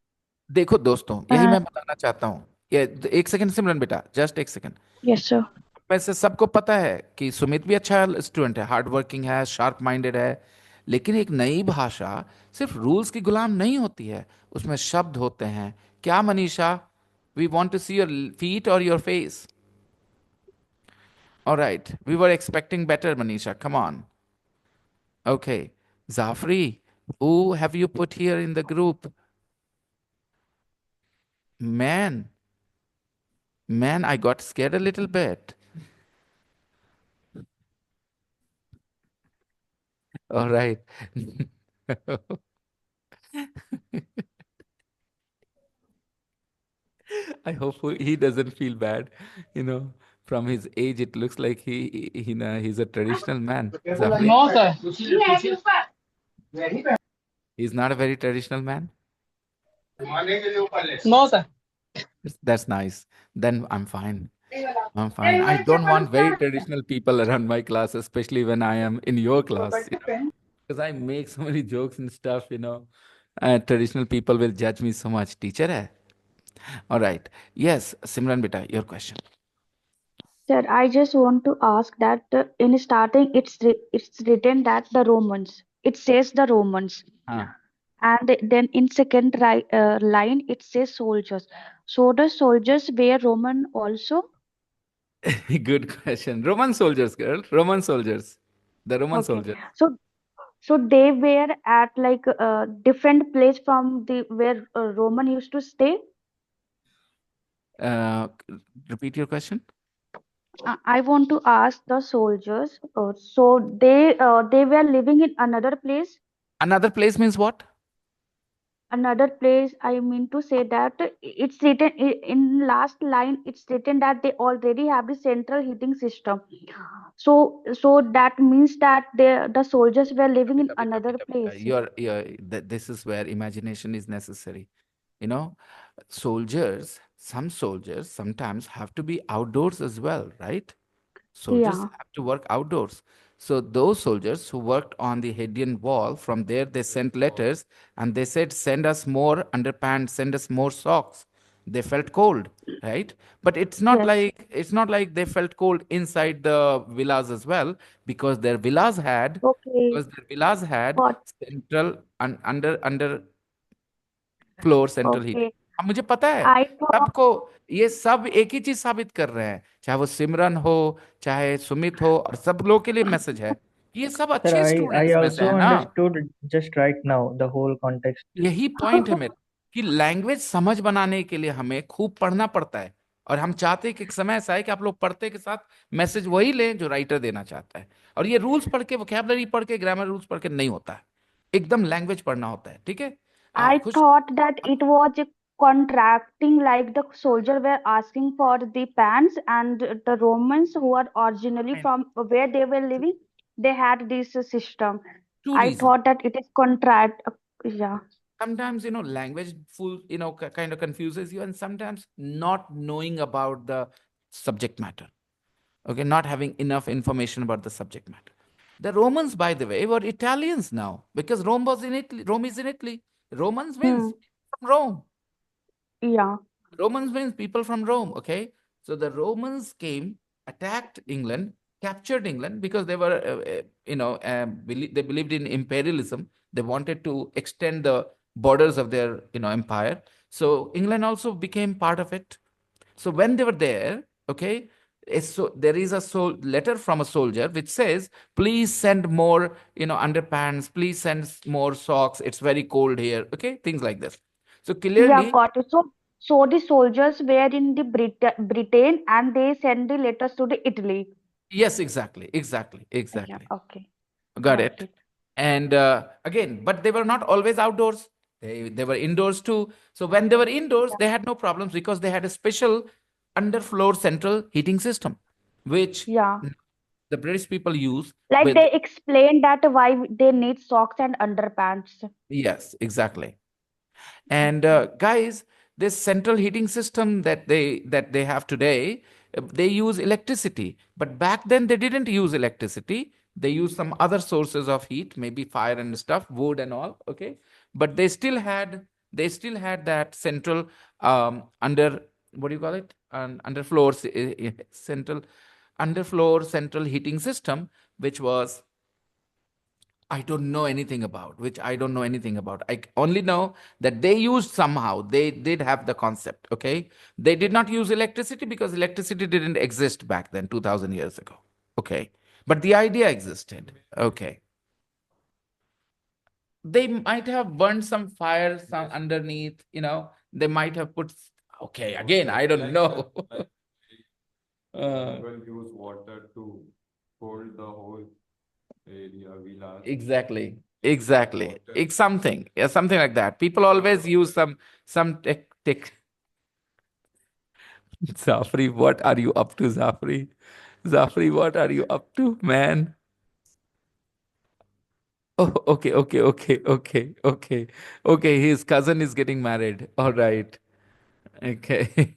देखो दोस्तों, यही मैं बताना चाहता हूँ. ये एक सेकंड सिमरन बेटा, जस्ट एक सेकंड. Yes, sir. वैसे सबको पता है कि सुमित भी अच्छा स्टूडेंट है, हार्ड वर्किंग है, शार्प माइंडेड है, लेकिन एक नई भाषा सिर्फ रूल्स की गुलाम नहीं होती है, उसमें शब्द होते हैं. क्या Manisha? We want to see your feet और your face. All right, we were expecting better, Manisha. Come on. Okay, Zafri, who have you put here in the group? Man, I got scared a little bit. All right. I hope he doesn't feel bad. You know, from his age, it looks like he's a traditional man. Zafri, No, sir. he's not a very traditional man. No, sir. That's nice. Then I'm fine. I'm fine. I don't want very traditional people around my class, especially when I am in your class, because I make so many jokes and stuff, traditional people will judge me so much. Teacher hai. All right. Yes, Simran beta, your question. Sir, I just want to ask that in starting it's written that the Romans. It says the Romans, Ah. and then in second line it says soldiers. So the soldiers were Roman also. Good question. Roman soldiers, girl. Roman soldiers. The Roman Okay. soldiers. So they were at like a different place from the where Roman used to stay. Repeat your question. I want to ask the soldiers. So they were living in another place. Another place means what? Another place, I mean to say that it's written in last line, it's written that they already have the central heating system. So that means that the soldiers were living in Beta, another beta, beta. place. This is where imagination is necessary. Some soldiers sometimes have to be outdoors as well, right? Soldiers Yeah. have to work outdoors. So those soldiers who worked on the Hadrian Wall, from there they sent letters and they said, send us more underpants, send us more socks. They felt cold, right? But it's not Yes. like they felt cold inside the villas as well, because their villas had Okay. Got. central under floor central heating. Okay. अब मुझे पता है I thought. सबको ये सब एक ही चीज साबित कर रहे हैं, चाहे वो सिमरन हो, चाहे सुमित हो, और सब लोग के लिए मैसेज है कि ये सब Sir, अच्छे I स्टूडेंट्स में से also है ना. understood just right now the whole context. यही पॉइंट है मेरा, कि लैंग्वेज समझ बनाने के लिए हमें खूब पढ़ना पड़ता है, और हम चाहते हैं कि एक समय ऐसा है कि आप लोग पढ़ते के साथ मैसेज वही लें जो राइटर देना चाहता है. और ये रूल्स पढ़ के, वोकैबुलरी पढ़ के, ग्रामर रूल्स पढ़ के नहीं होता है, एकदम लैंग्वेज पढ़ना होता है. ठीक है. I खुश. thought that it was a contracting, like the soldier were asking for the pants, and the Romans, who are originally from where they were living, they had this system. Two I reasons. thought that it is contract. Yeah. Sometimes language kind of confuses you, and sometimes not knowing about the subject matter. okay, not having enough information about the subject matter. The Romans, by the way, were Italians now because Rome was in Italy. Rome is in Italy. Romans means from Rome. Yeah. Romans means people from Rome, okay? So the Romans came, attacked England, captured England because they were, they believed in imperialism. They wanted to extend the borders of their, empire. So England also became part of it. So when they were there, okay, there is a letter from a soldier which says, please send more, underpants, please send more socks. It's very cold here, okay, things like this. So Yeah, clearly, got it. So the soldiers were in the Britain and they sent the letters to the Italy. yes, exactly. Yeah, okay. Got Got it. it. And again, but they were not always outdoors. They were indoors too. So when they were indoors, they had no problems because they had a special underfloor central heating system, which Yeah. the British people use Like with. they explained that why they need socks and underpants. Yes, exactly. And guys, this central heating system that they have today, they use electricity. But back then they didn't use electricity. They used some other sources of heat, maybe fire and stuff, wood and all. Okay, but they still had that central under, what do you call it? Underfloor central underfloor central heating system, which was I don't know anything about, which I don't know anything about. I only know that they used somehow, they did have the concept, okay? They did not use electricity because electricity didn't exist back then, 2000 years ago, okay? But the idea existed, okay? They might have burned some fire some underneath, they might have put, okay, again, I don't know. People use water to hold the whole area, villas. Exactly. Water. It's something, yeah, something like that. People always use some tech. Zafri, what are you up to, Zafri? Zafri, what are you up to, man? Oh, okay. Okay, his cousin is getting married. All right. Okay.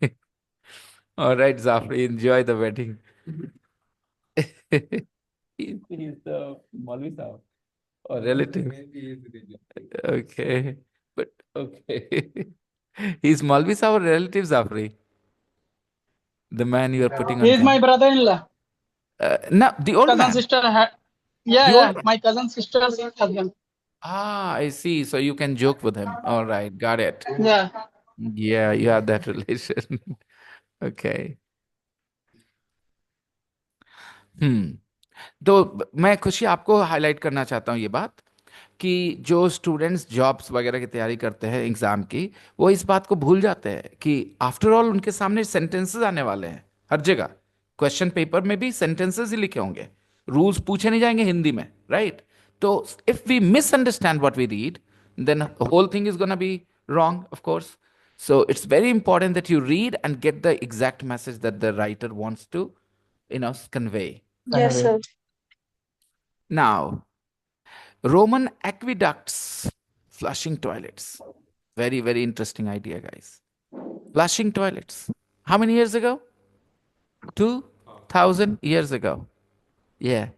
All right, Zafri, enjoy the wedding. He's the Maulvi Sahib or relative. Maybe he is related. Okay. But okay. He's Maulvi Sahib or relative, Zafri? The man you are putting He on is my camera. brother-in-law. No, the old Cousin man. sister. The Yeah, old man. my cousin sister's husband. Ah, I see. So you can joke with him. All right, got it. Yeah. Yeah, you have that relation. Okay. तो मैं खुशी आपको highlight करना चाहता हूँ ये बात कि जो स्टूडेंट्स जॉब्स वगैरह की तैयारी करते हैं एग्जाम की, वो इस बात को भूल जाते हैं कि आफ्टर ऑल उनके सामने सेंटेंसेस आने वाले हैं हर जगह। क्वेश्चन पेपर में भी सेंटेंसेस ही लिखे होंगे, रूल्स पूछे नहीं जाएंगे हिंदी में, राइट? तो if we misunderstand what we read, then the whole thing is going to be wrong, of course. So it's very important that you read and get the exact message that the writer wants to, convey. Yes, sir. Now, Roman aqueducts, flushing toilets. Very, very interesting idea, guys. Flushing toilets. How many years ago? 2000 years ago. Yeah.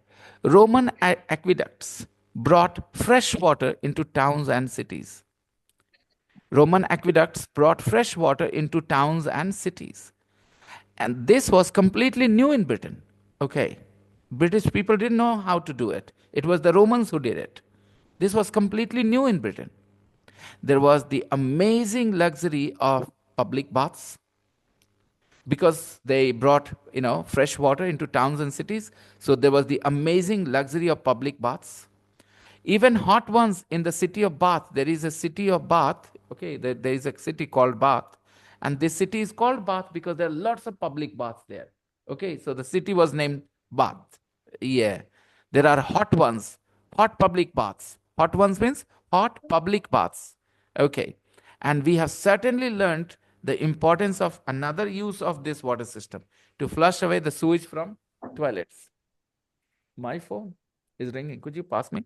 Roman aqueducts brought fresh water into towns and cities. Roman aqueducts brought fresh water into towns and cities. And this was completely new in Britain. Okay. British people didn't know how to do it. It was the Romans who did it. This was completely new in Britain. There was the amazing luxury of public baths because they brought, fresh water into towns and cities. So there was the amazing luxury of public baths. Even hot ones in the city of Bath. There is a city of Bath. Okay, there is a city called Bath. And this city is called Bath because there are lots of public baths there. Okay, so the city was named Bath. Yeah. There are hot ones, hot public baths. Hot ones means hot public baths. Okay. And we have certainly learned the importance of another use of this water system to flush away the sewage from toilets. My phone is ringing. Could you pass me?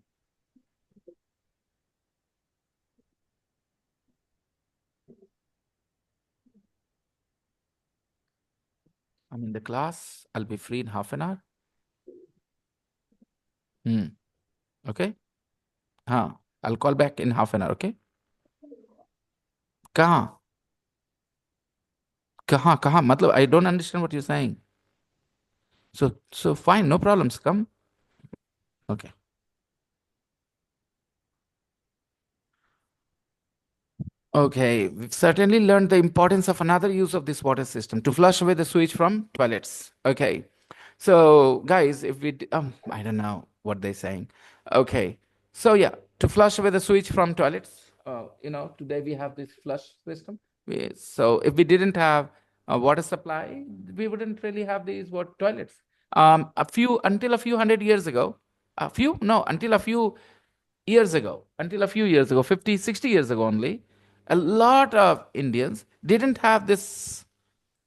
I'm in the class. I'll be free in half an hour. Okay. हाँ, I'll call back in half an hour. Okay. कहाँ कहाँ मतलब I don't understand what you're saying. So fine, no problems. Come. Okay. Okay, we've certainly learned the importance of another use of this water system to flush away the sewage from toilets. Okay, so guys, if we, I don't know what they're saying. Okay, so yeah, to flush away the sewage from toilets, today we have this flush system. So if we didn't have a water supply, we wouldn't really have these what toilets. Until a few hundred years ago, until a few years ago, 50, 60 years ago only, a lot of Indians didn't have this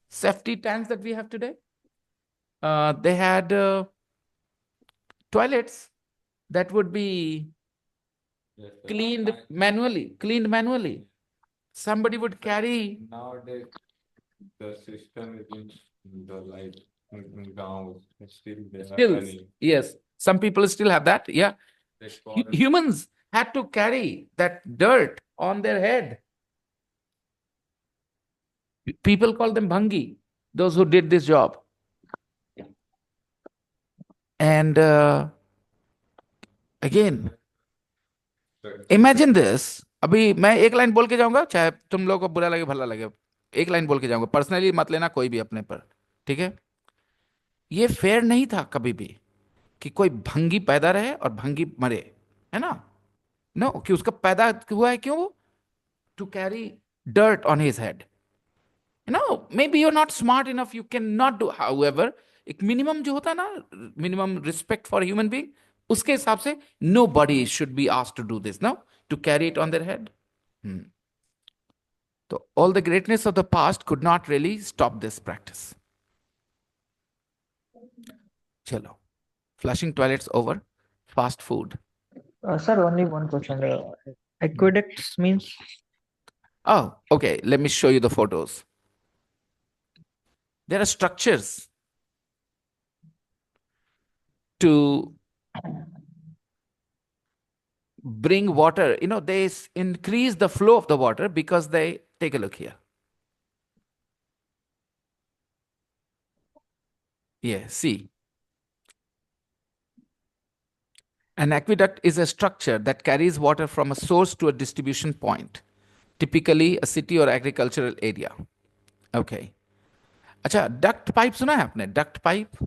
safety tanks that we have today. They had toilets that would be Yes, sir. cleaned manually. Somebody would carry. Nowadays, the system is in the like in Gaons, still they are Skills. running. Yes, some people still have that. Yeah, They call it humans had to carry that dirt on their head. People call them bhangi, those who did this job. And again, imagine this. अभी मैं एक line बोल के जाऊंगा, चाहे तुम लोगों को बुरा लगे भला लगे, एक लाइन बोल के जाऊंगा, पर्सनली मत लेना कोई भी अपने पर, ठीक है? ये फेयर नहीं था कभी भी कि कोई भंगी पैदा रहे और भंगी मरे, है ना? नो, कि उसका पैदा हुआ है क्यों? To carry dirt on his head. Maybe you're not smart enough, you cannot do. However, एक मिनिमम जो होता है ना, minimum respect for human being, उसके हिसाब से nobody should be asked to do this, no, to carry it on their head. So all the greatness of the past could not really stop this practice. Chalo, flushing toilets over, fast food. Sir, only one question. Aqueducts means? Oh, okay, let me show you the photos. There are structures to bring water. They increase the flow of the water because they, take a look here. Yeah, see. An aqueduct is a structure that carries water from a source to a distribution point, typically a city or agricultural area. Okay. अच्छा, duct pipe सुना है आपने? Duct pipe?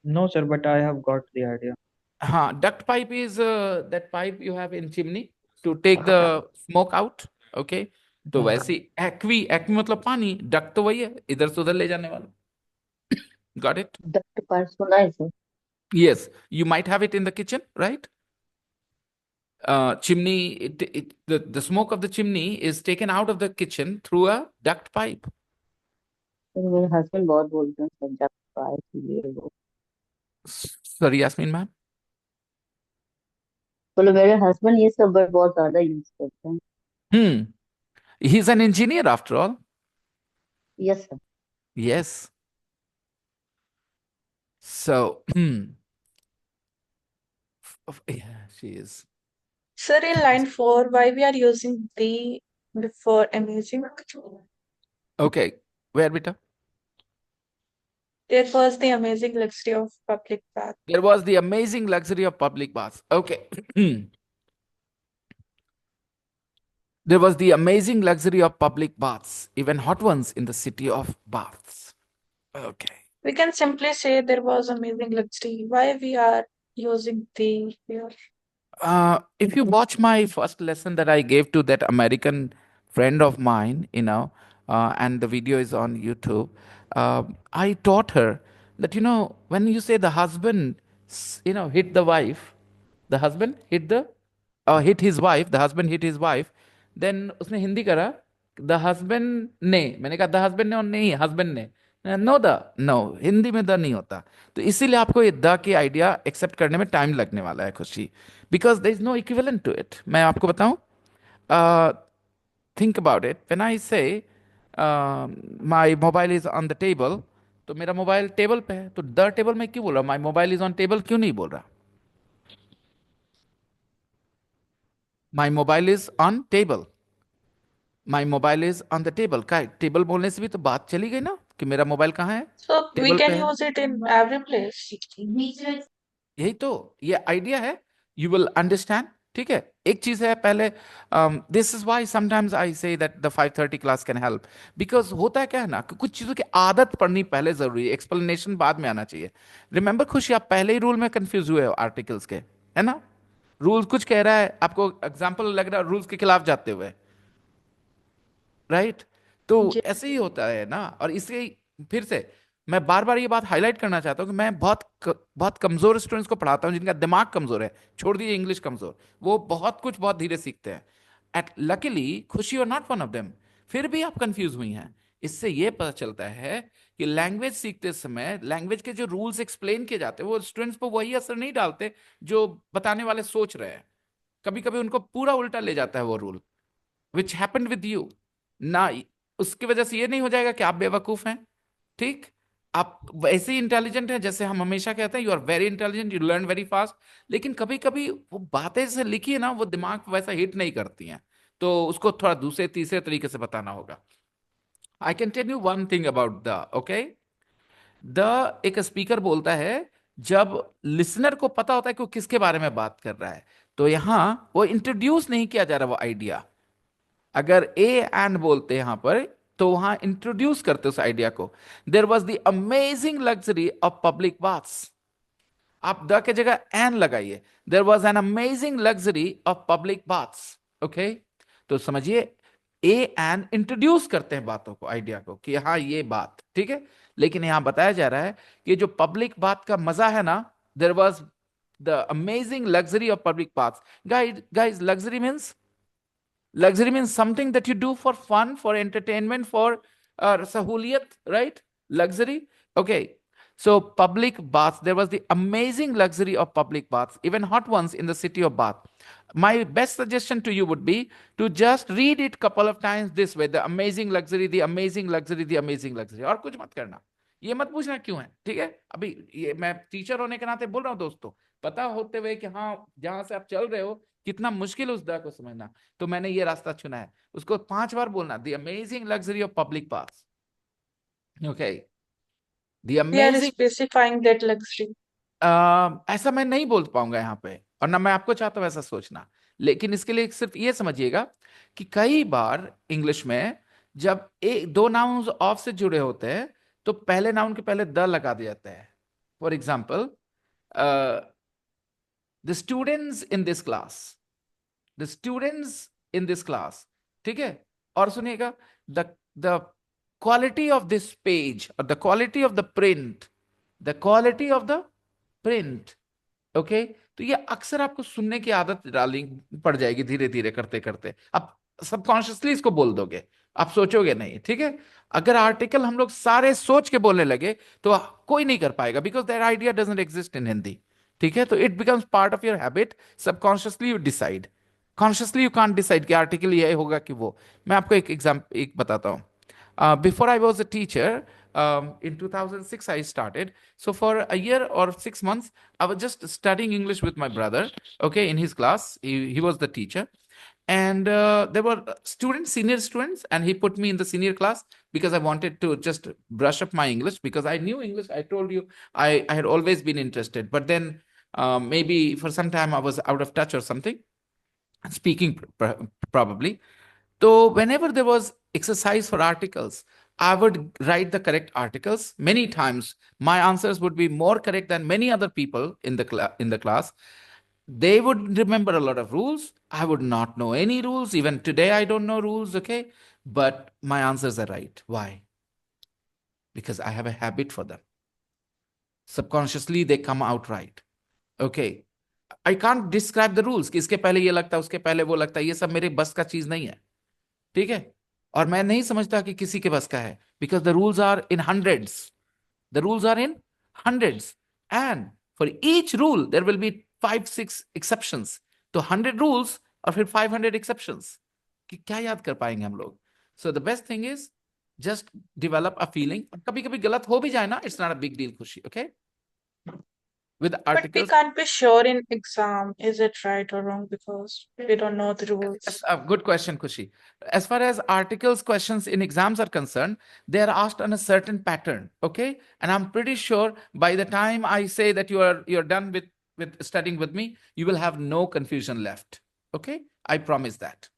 No, sir, but I have got the idea. हाँ, duct pipe is that pipe you have in chimney to take the smoke out. Okay. तो वैसे equi मतलब पानी, duct तो वही है, इधर से उधर ले जाने वाला. Got it? Duct pipe सुना है sir. Yes, you might have it in the kitchen, right? Chimney, the smoke of the chimney is taken out of the kitchen through a duct pipe. तो मेरे husband बहुत बोलते हैं sir duct pipe ये वो. Sorry, Yasmin ma'am. बोले मेरे husband ये सब word बहुत ज्यादा use करते हैं. He's an engineer after all. Yes sir. Yes. So, yeah, she is. Sir, in line 4, why we are using the before amazing? Okay, where beta? There was the amazing luxury of public bath. There was the amazing luxury of public baths. Okay. There was the amazing luxury of public baths, even hot ones in the city of baths. Okay. We can simply say there was amazing luxury. Why we are using the here? If you watch my first lesson that I gave to that American friend of mine, and the video is on YouTube, I taught her that, when you say the husband, hit the wife, the husband hit hit his wife, the husband hit his wife, then उसने हिंदी करा, the husband ने, मैंने कहा the husband ने और नहीं, husband ने. No, Hindi में द नहीं होता. तो इसीलिए आपको ये द की आइडिया एक्सेप्ट करने में टाइम लगने वाला है, खुशी, because there is no equivalent to it. मैं आपको बताऊं, think about it. When I say my mobile is on the table, तो मेरा मोबाइल टेबल पे है, तो द टेबल में क्यों बोल रहा हूँ? माई मोबाइल इज ऑन टेबल क्यों नहीं बोल रहा? माई mobile is on table, my mobile is on the table. का टेबल बोलने से भी तो बात चली गई ना कि मेरा मोबाइल कहाँ है, So we टेबल can पे है। use it in every place. यही तो ये आइडिया है, यू विल अंडरस्टैंड। ठीक है, एक चीज है पहले, this is why sometimes I say that the 5:30 class can help, because होता है क्या है ना कि कुछ चीजों की आदत पड़नी पहले जरूरी है, एक्सप्लेनेशन बाद में आना चाहिए। रिमेंबर खुशी, आप पहले ही रूल में कंफ्यूज हुए हो आर्टिकल्स के, है ना? रूल कुछ कह रहा है, आपको एग्जाम्पल लग रहा है रूल्स के खिलाफ जाते हुए, राइट? तो जी ऐसे ही होता है ना। और इसलिए फिर से मैं बार बार ये बात हाईलाइट करना चाहता हूँ कि मैं बहुत कमजोर स्टूडेंट्स को पढ़ाता हूँ, जिनका दिमाग कमजोर है, छोड़ दीजिए इंग्लिश कमजोर, वो बहुत कुछ बहुत धीरे सीखते हैं। एट लकीली खुशी और नॉट वन ऑफ देम, फिर भी आप कंफ्यूज हुई हैं। इससे ये पता चलता है कि लैंग्वेज सीखते समय लैंग्वेज के जो रूल्स एक्सप्लेन किए जाते हैं वो स्टूडेंट्स पर वही असर नहीं डालते जो बताने वाले सोच रहे हैं। कभी कभी उनको पूरा उल्टा ले जाता है वो rule, which happened with you ना। उसकी वजह से ये नहीं हो जाएगा कि आप बेवकूफ हैं, ठीक? आप वैसे ही इंटेलिजेंट हैं जैसे हम हमेशा कहते हैं, you are very intelligent, you learn very fast, लेकिन कभी कभी वो बातें से लिखी है ना, वो दिमाग को वैसा हिट नहीं करती हैं, तो उसको थोड़ा दूसरे तीसरे तरीके से बताना होगा। I can tell you one thing about the, okay, the एक स्पीकर बोलता है जब लिसनर को पता होता है कि वो किसके बारे में बात कर रहा है, तो यहां वो इंट्रोड्यूस नहीं किया जा रहा वो आइडिया। अगर ए एंड बोलते हैं यहां पर, तो वहां इंट्रोड्यूस करते उस आइडिया को। There was the amazing luxury of public baths, आप द के जगह एन लगाइए, there was an amazing luxury of public baths, okay? तो समझिए ए एन इंट्रोड्यूस करते हैं बातों को, आइडिया को, कि हाँ ये बात ठीक है। लेकिन यहां बताया जा रहा है कि जो पब्लिक बात का मजा है ना, there was the amazing luxury of public baths. Guys, luxury means something that you do for fun, for entertainment, for sahuliyat, right? Luxury. Okay. So public baths, there was the amazing luxury of public baths, even hot ones in the city of Bath. My best suggestion to you would be to just read it couple of times this way: the amazing luxury, the amazing luxury, the amazing luxury. और कुछ मत करना, ये मत पूछना क्यों है, ठीक है? अभी ये मैं टीचर होने के नाते बोल रहा हूँ दोस्तों, पता होते हुए कि हाँ जहां से आप चल रहे हो कितना मुश्किल उस द को समझना, तो मैंने ये रास्ता चुना है। उसको 5 बार बोलना, the amazing luxury of public baths, okay? The we are amazing, specifying that luxury. ऐसा मैं नहीं बोल पाऊंगा यहाँ पे, और ना मैं आपको चाहता हूँ ऐसा सोचना, लेकिन इसके लिए सिर्फ ये समझिएगा कि कई बार इंग्लिश में जब एक दो नाउन्स ऑफ से जुड़े होते हैं तो पहले नाउन के पहले द लगा दिया जाता है। For example, the students in this class, the students in this class, ठीक है? और सुनिएगा, the the quality of this page और the quality of the print, the quality of the print, okay? तो ये अक्सर आपको सुनने की आदत डालनी पड़ जाएगी धीरे धीरे करते करते, आप सबकॉन्शियसली इसको बोल दोगे, आप सोचोगे नहीं, ठीक है? अगर आर्टिकल हम लोग सारे सोच के बोलने लगे तो कोई नहीं कर पाएगा, because that idea doesn't exist in Hindi, ठीक है? तो it becomes part of your habit, subconsciously you decide, consciously you can't decide कि आर्टिकल ये होगा कि वो। मैं आपको एक एग्जाम्पल एक बताता हूँ। Before I was a teacher, in 2006 I started. So for a year or 6 months, I was just studying English with my brother. Okay, in his class, he was the teacher, and there were students, senior students, and he put me in the senior class because I wanted to just brush up my English, because I knew English. I told you I had always been interested, but then maybe for some time I was out of touch or something, speaking probably. So whenever there was exercise for articles, I would write the correct articles. Many times my answers would be more correct than many other people in the class. They would remember a lot of rules. I would not know any rules. Even today I don't know rules, okay? But my answers are right. Why? Because I have a habit for them. Subconsciously they come out right. Okay? I can't describe the rules कि इसके पहले ये लगता है, उसके पहले वो लगता है, ये सब मेरे बस का चीज नहीं है, ठीक है? और मैं नहीं समझता कि किसी के बस का है, because the rules are in hundreds, the rules are in hundreds, and for each rule there will be 5-6 exceptions. तो 100 रूल्स और फिर 500 एक्सेप्शंस, कि क्या याद कर पाएंगे हम लोग? So the best thing is Just develop a feeling. कभी कभी गलत हो भी जाए ना, it's not a big deal, खुशी. Okay? With But we articles. can't be sure in exam, is it right or wrong, because we don't know the rules. Yes, a good question, Kushi. As far as articles questions in exams are concerned, they are asked on a certain pattern, okay? And I'm pretty sure by the time I say that you're done with studying with me, you will have no confusion left. Okay? I promise that.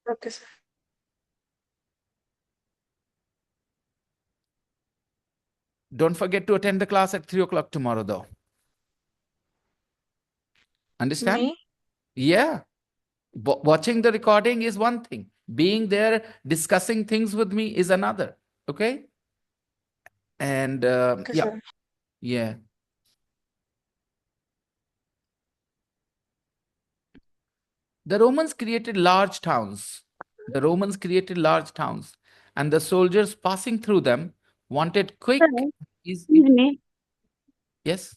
Okay, sir. Don't forget to attend the class at 3 o'clock tomorrow, though. Understand? Me? Yeah. Watching the recording is one thing. Being there, discussing things with me is another. Okay? And Okay, yeah, sir. yeah. The Romans created large towns. The Romans created large towns, and the soldiers passing through them wanted quick, Sir, easy. excuse me. Yes.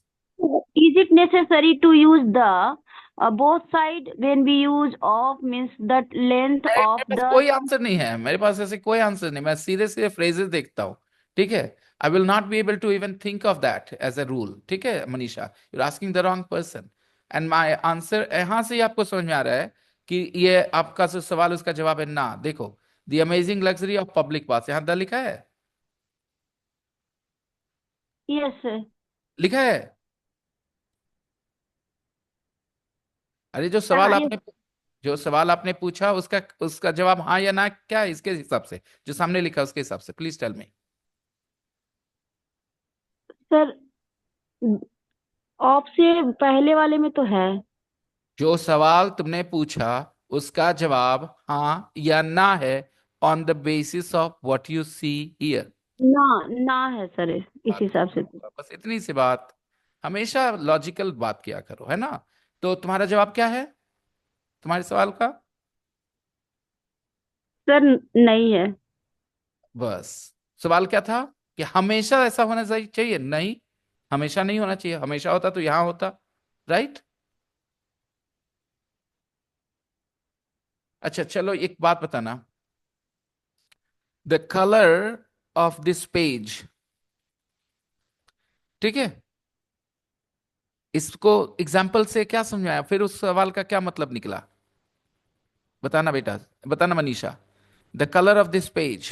Is it necessary to use the both side when we use of means that length of मेरे पास the कोई answer नहीं है, मेरे पास ऐसे कोई answer नहीं, मैं सीधे सीधे फ्रेजेस देखता हूँ. ठीक है. I will not be able to even think of that as a rule. ठीक है Manisha, you are asking the wrong person. And my answer यहाँ से ही आपको समझ में आ रहा है कि ये आपका जो सवाल उसका जवाब है ना. देखो, the amazing luxury of public pass, यहाँ द लिखा है, yes sir. लिखा है. अरे जो सवाल आपने पूछा उसका जवाब हाँ या ना क्या है, इसके हिसाब से जो सामने लिखा उसके हिसाब से please tell me. Sir of से पहले वाले में तो है. जो सवाल तुमने पूछा उसका जवाब हाँ या ना है on the basis of what you see here. ना है सर इस हिसाब से. बस इतनी सी बात. हमेशा लॉजिकल बात किया करो, है ना. तो तुम्हारा जवाब क्या है तुम्हारे सवाल का? सर नहीं है. बस सवाल क्या था कि हमेशा ऐसा होना चाहिए? नहीं, हमेशा नहीं होना चाहिए. हमेशा होता तो यहां होता. राइट. अच्छा चलो एक बात बताना. The colour of this page, ठीक है, इसको एग्जाम्पल से क्या समझाया, फिर उस सवाल का क्या मतलब निकला? बताना बेटा, बताना Manisha. The colour of this page.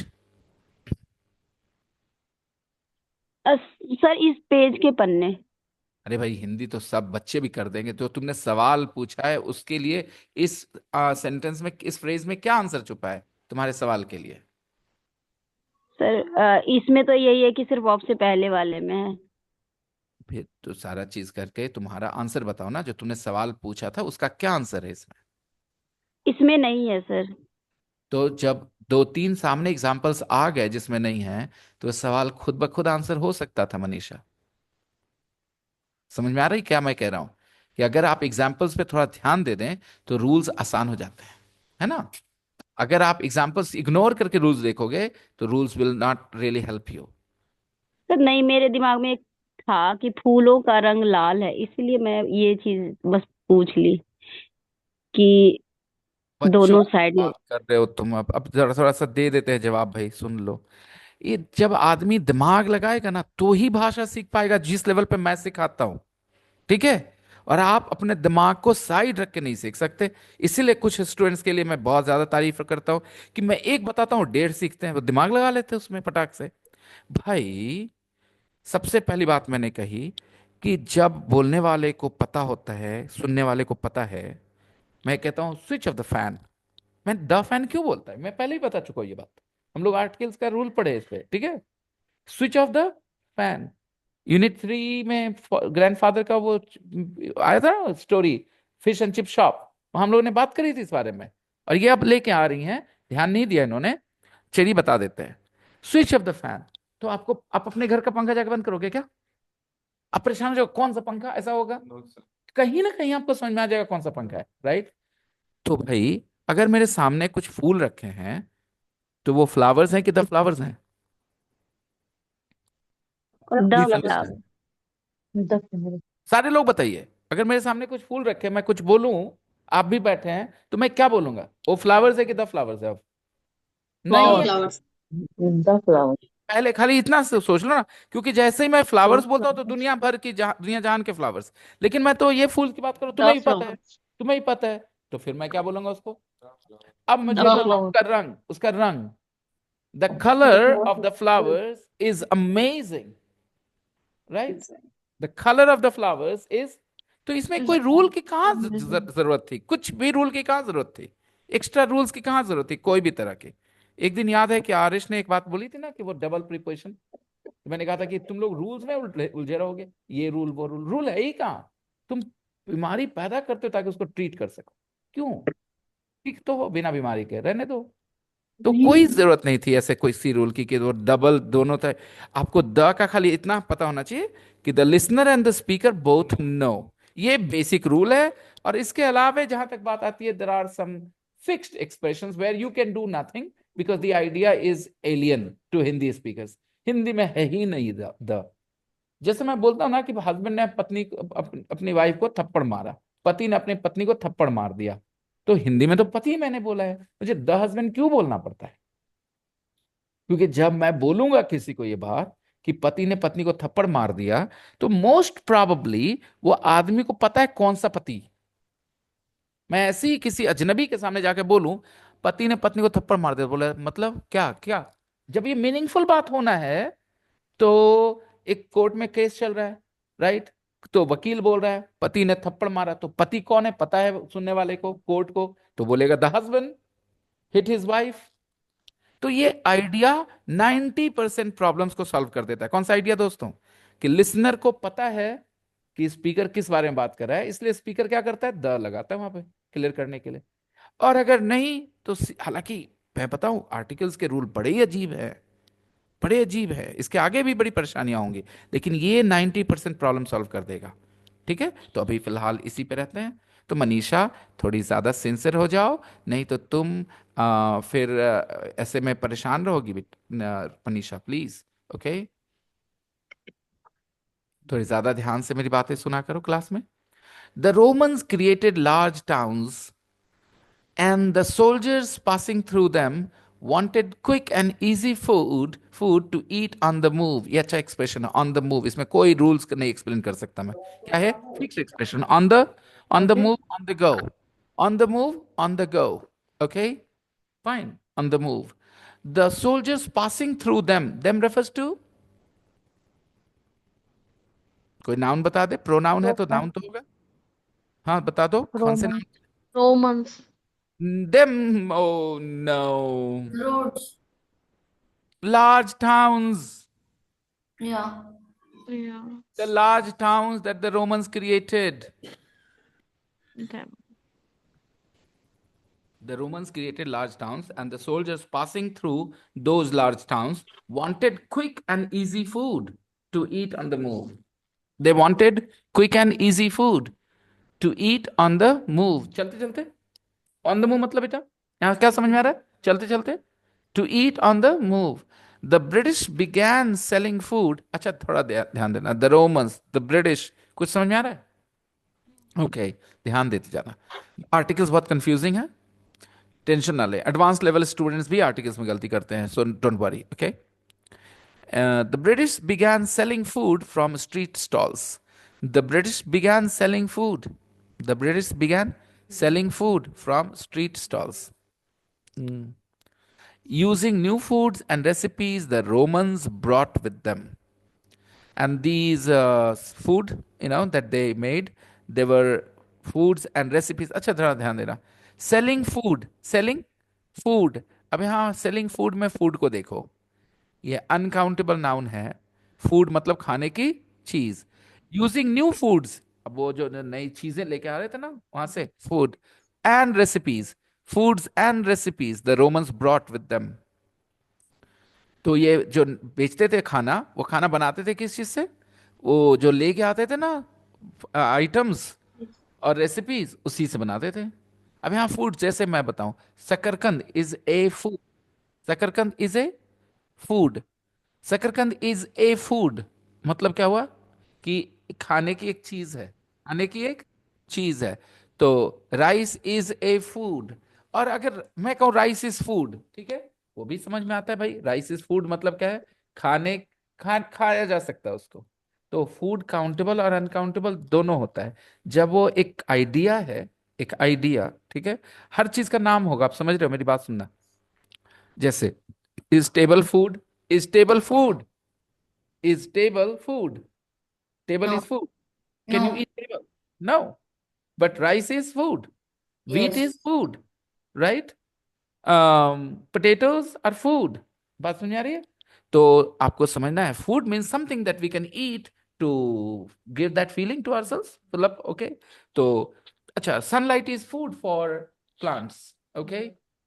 Sir इस पेज के पन्ने. अरे भाई हिंदी तो सब बच्चे भी कर देंगे. तो तुमने सवाल पूछा है उसके लिए इस सेंटेंस में, इस फ्रेज में क्या आंसर छुपा है तुम्हारे सवाल के लिए? सर इसमें तो यही है कि सिर्फ ऑफ से पहले वाले में है. फिर तो सारा चीज करके तुम्हारा आंसर बताओ ना. जो तुमने सवाल पूछा था उसका क्या आंसर है इसमें? इसमें नहीं है सर. तो जब दो तीन सामने एग्जांपल्स आ गए जिसमें नहीं है, तो सवाल खुद ब खुद आंसर हो सकता था मनीषा. समझ में आ रही क्या मैं कह रहा हूं? कि अगर आप एग्जाम्पल्स पे थोड़ा ध्यान दे दें तो रूल्स आसान हो जाते हैं, है ना. अगर आप एग्जाम्पल्स इग्नोर करके रूल्स देखोगे तो rules will not really help you. Sir नहीं, मेरे दिमाग में एक था कि फूलों का रंग लाल है, इसलिए मैं ये चीज बस पूछ ली कि दोनों साइड में. बात कर रहे हो तुम. अब जरा थोड़ा सा दे देते हैं जवाब. भाई सुन लो, ये जब आदमी दिमाग लगाएगा ना तो ही भाषा सीख पाएगा, जिस लेवल पे मैं सिखाता हूं. ठीक है. और आप अपने दिमाग को साइड रख के नहीं सीख सकते. इसीलिए कुछ स्टूडेंट्स के लिए मैं बहुत ज्यादा तारीफ करता हूं कि मैं एक बताता हूं, 1.5 सीखते हैं, वो दिमाग लगा लेते हैं उसमें फटाक से. भाई सबसे पहली बात मैंने कही कि जब बोलने वाले को पता होता है, सुनने वाले को पता है, मैं कहता हूं स्विच ऑफ द फैन. मैं द फैन क्यों बोलता है, मैं पहले ही बता चुका हूं ये बात. हम लोग आर्टिकल्स का रूल पढ़े इस पे. ठीक है. Switch off the fan. Unit 3 में ग्रैंडफादर का वो आया था ना story, fish and chip shop, हम लोगों ने बात करी थी इस बारे में. और ये अब लेके आ रही हैं, ध्यान नहीं दिया इन्होंने. चलिए बता देते हैं. Switch off the fan. तो आप अपने घर का पंखा जाकर बंद करोगे क्या? आप परेशान हो जाओगे कौन सा पंखा, ऐसा होगा? No, sir. कहीं ना कहीं आपको समझ में आ जाएगा कौन सा पंखा है. राइट. तो भाई अगर मेरे सामने कुछ फूल रखे हैं तो वो फ्लावर्स हैं कि द फ्लावर्स हैं? The Please flower. understand. सारे लोग बताइए, अगर मेरे सामने कुछ फूल रखे हैं, मैं कुछ बोलूं, आप भी बैठे हैं, तो मैं क्या बोलूंगा? वो फ्लावर्स है कि द फ्लावर्स है? अब नहीं Wow. है. Flowers. The flower. पहले खाली इतना सोच लो ना, क्योंकि जैसे ही मैं फ्लावर्स बोलता हूँ तो दुनिया भर की दुनिया जहान के फ्लावर्स, लेकिन मैं तो ये फूल की बात करूँ, तुम्हें भी पता है, तुम्हें ही पता है, तो फिर मैं क्या बोलूंगा उसको। अब मुझे The बोलो flower. उसका रंग, उसका रंग, the colour of the flowers is amazing, right, the colour of the flowers is. तो इसमें कोई रूल की कहाँ जरूरत थी, कुछ भी रूल की कहाँ जरूरत थी, एक्स्ट्रा रूल्स की कहाँ जरूरत थी, कोई भी तरह की। एक दिन याद है कि आरिश ने एक बात बोली थी ना कि वो डबल प्रीपोजिशन, तो मैंने कहा था कि तुम लोग रूल्स में उलझे रहोगे, ये रूल वो रूल, रूल है ही कहाँ, तुम बीमारी पैदा करते हो ताकि उसको ट्रीट कर सको, क्यों, ठीक तो हो बिना बीमारी के, रहने दो। तो कोई जरूरत नहीं थी ऐसे कोई सी रूल की कि वो डबल दोनों थे। आपको द का खाली इतना पता होना चाहिए कि the listener and the speaker both know, ये बेसिक रूल है। और इसके अलावा जहां तक बात आती है, there are some fixed expressions where you can do nothing because the idea is alien to Hindi speakers. Hindi में है ही नहीं द। जैसे मैं बोलता हूँ ना कि हस्बैंड ने अपनी वाइफ को थप्पड़ मारा, पति ने अपनी पत्नी को थप्पड़ मार दिया, तो हिंदी में तो पति मैंने बोला है, मुझे द हस्बैंड क्यों बोलना पड़ता है, क्योंकि जब मैं बोलूंगा किसी को ये बात कि पति ने पत्नी को थप्पड़ मार दिया, तो मोस्ट प्रोबेबली वो आदमी को पता है कौन सा पति। मैं ऐसे ही किसी अजनबी के सामने जाके बोलूं पति ने पत्नी को थप्पड़ मार दिया, बोला मतलब क्या क्या, जब ये मीनिंगफुल बात होना है तो एक कोर्ट में केस चल रहा है, राइट, तो वकील बोल रहा है पति ने थप्पड़ मारा, तो पति कौन है पता है सुनने वाले को, कोर्ट को, तो बोलेगा the husband hit his wife. तो ये आइडिया 90% प्रॉब्लम्स को सॉल्व कर देता है। कौन सा आइडिया दोस्तों, कि लिसनर को पता है कि स्पीकर किस बारे में बात कर रहा है, इसलिए स्पीकर क्या करता है, द लगाता है वहां पे क्लियर करने के लिए। और अगर नहीं तो हालांकि मैं बताऊं आर्टिकल्स के रूल बड़े ही अजीब है, बड़े अजीब है, इसके आगे भी बड़ी परेशानियां होंगी, लेकिन ये 90% प्रॉब्लम सॉल्व कर देगा। ठीक है, तो अभी फिलहाल इसी पे रहते हैं। तो मनीषा थोड़ी ज्यादा सिंसियर हो जाओ, नहीं तो तुम फिर ऐसे में परेशान रहोगी मनीषा प्लीज। ओके, थोड़ी ज्यादा ध्यान से मेरी बातें सुना करो क्लास में। The Romans created large towns and the soldiers passing through them wanted quick and easy food to eat on the move। ये अच्छा एक्सप्रेशन है, on the move, इसमें कोई रूल्स नहीं एक्सप्लेन कर सकता मैं, क्या है, fix expression, on the move, on the go, on the move, on the go, okay, fine, on the move। the soldiers passing through them refers to, कोई noun बता दे, प्रोनाउन है तो नाउन तो होगा, हाँ बता दो कौन से noun. Romans. them, oh no, Roads. large towns, Yeah. Yeah. the large towns that the Romans created. Them. The Romans created large towns, and the soldiers passing through those large towns wanted quick and easy food to eat on the move. They wanted quick and easy food to eat on the move. चलते चलते, on the move मतलब बेटा यहाँ क्या समझ में आ रहा है, चलते चलते, to eat on the move। The British began selling food। अच्छा थोड़ा ध्यान देना, the Romans, the British, कुछ समझ में आ रहा है, ओके ध्यान देते जाना। आर्टिकल्स बहुत कंफ्यूजिंग है, टेंशन ना ले, एडवांस लेवल स्टूडेंट्स भी आर्टिकल्स में गलती करते हैं, so don't worry, okay. The British began selling food from street stalls। The British began selling food। The British began selling food from street stalls। Using new foods and recipes the Romans brought with them। And these food, that they made, they were foods and recipes। अच्छा थोड़ा ध्यान देना, selling food, selling food। अब यहाँ selling food में food को देखो, ये अनकाउंटेबल नाउन है, फूड मतलब खाने की चीज। यूजिंग न्यू फूड्स, अब वो जो नई चीजें लेके आ रहे थे ना वहां से, food and recipes, foods and recipes the Romans brought with them. तो ये जो बेचते थे खाना, वो खाना बनाते थे किस चीज से, वो जो लेके आते थे ना आइटम्स और रेसिपीज, उसी से बनाते थे। अब यहाँ फूड, जैसे मैं बताऊं, शकरकंद इज ए फूड, शकरकंद इज ए फूड, शकरकंद इज ए फूड, मतलब क्या हुआ कि खाने की एक चीज है, खाने की एक चीज है। तो राइस इज ए फूड, और अगर मैं कहूं राइस इज फूड, ठीक है, वो भी समझ में आता है भाई। राइस इज फूड मतलब क्या है, खाया जा सकता है उसको। तो फूड काउंटेबल और अनकाउंटेबल दोनों होता है। जब वो एक आइडिया है, एक आइडिया, ठीक है, हर चीज का नाम होगा, आप समझ रहे हो, मेरी बात सुनना। जैसे is table food, is table food, is table food, table No. Is food, can you No. Eat table? No, but rice is food, wheat Yes. is food, right? Potatoes are food। बात समझ में आ रही है? तो आपको समझना है food means something that we can eat to give that feeling to ourselves, मतलब ओके। तो अच्छा, sunlight is food for plants, okay,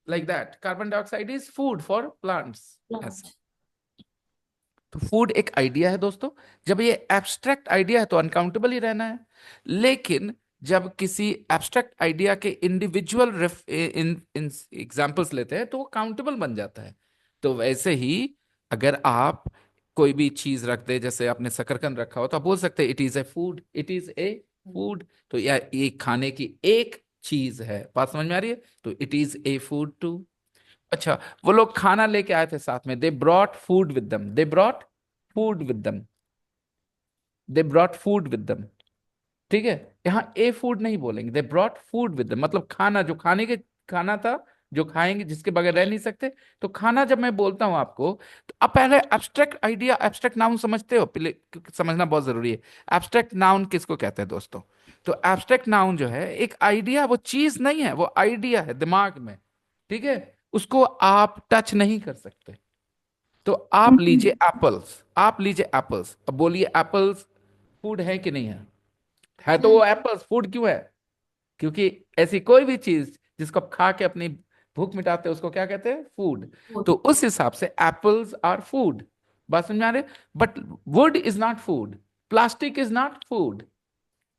like that. Carbon dioxide is food for plants, ऐसा। तो फूड एक आइडिया है दोस्तों। जब ये एब्स्ट्रैक्ट आइडिया है तो अनकाउंटेबल ही रहना है। लेकिन जब किसी एब्स्ट्रैक्ट आइडिया के इंडिविजुअल एग्जांपल्स लेते हैं तो वो काउंटेबल बन जाता है। तो वैसे ही अगर आप कोई भी चीज रख दे, जैसे आपने शकरकंद रखा हो, तो आप बोल सकते हैं it is a food, it is a food. तो या ये खाने की एक चीज है, बात समझ में आ रही है? तो it is a food too. अच्छा, वो लोग खाना लेके आए थे साथ में, they brought food with them, they brought food with them, they brought food with them, ठीक है। यहाँ ए फूड नहीं बोलेंगे, they brought food with them, मतलब खाना, जो खाने के, खाना था जो खाएंगे, जिसके बगैर रह नहीं सकते। तो खाना जब मैं बोलता हूं आपको, तो आप पहले एब्स्ट्रैक्ट आइडिया, एब्स्ट्रैक्ट नाउन समझते हो पहले, क्योंकि समझना बहुत जरूरी है। एब्स्ट्रैक्ट नाउन किसको कहते हैं दोस्तों? तो एब्स्ट्रैक्ट नाउन जो है एक आइडिया, वो चीज नहीं है, वो आइडिया है दिमाग में, ठीक है। उसको आप टच नहीं कर सकते। तो आप लीजिए एप्पल्स, आप लीजिए एप्पल्स, अब बोलिए एप्पल्स फूड है कि नहीं है तो वो एप्पल्स फूड क्यों है? क्योंकि ऐसी कोई भी चीज जिसको आप खा के अपनी भूख मिटाते हैं उसको क्या कहते हैं? फूड। Food. तो उस हिसाब से एप्पल्स आर फूड। बात समझ में आ रही? But would is not food, plastic is not food.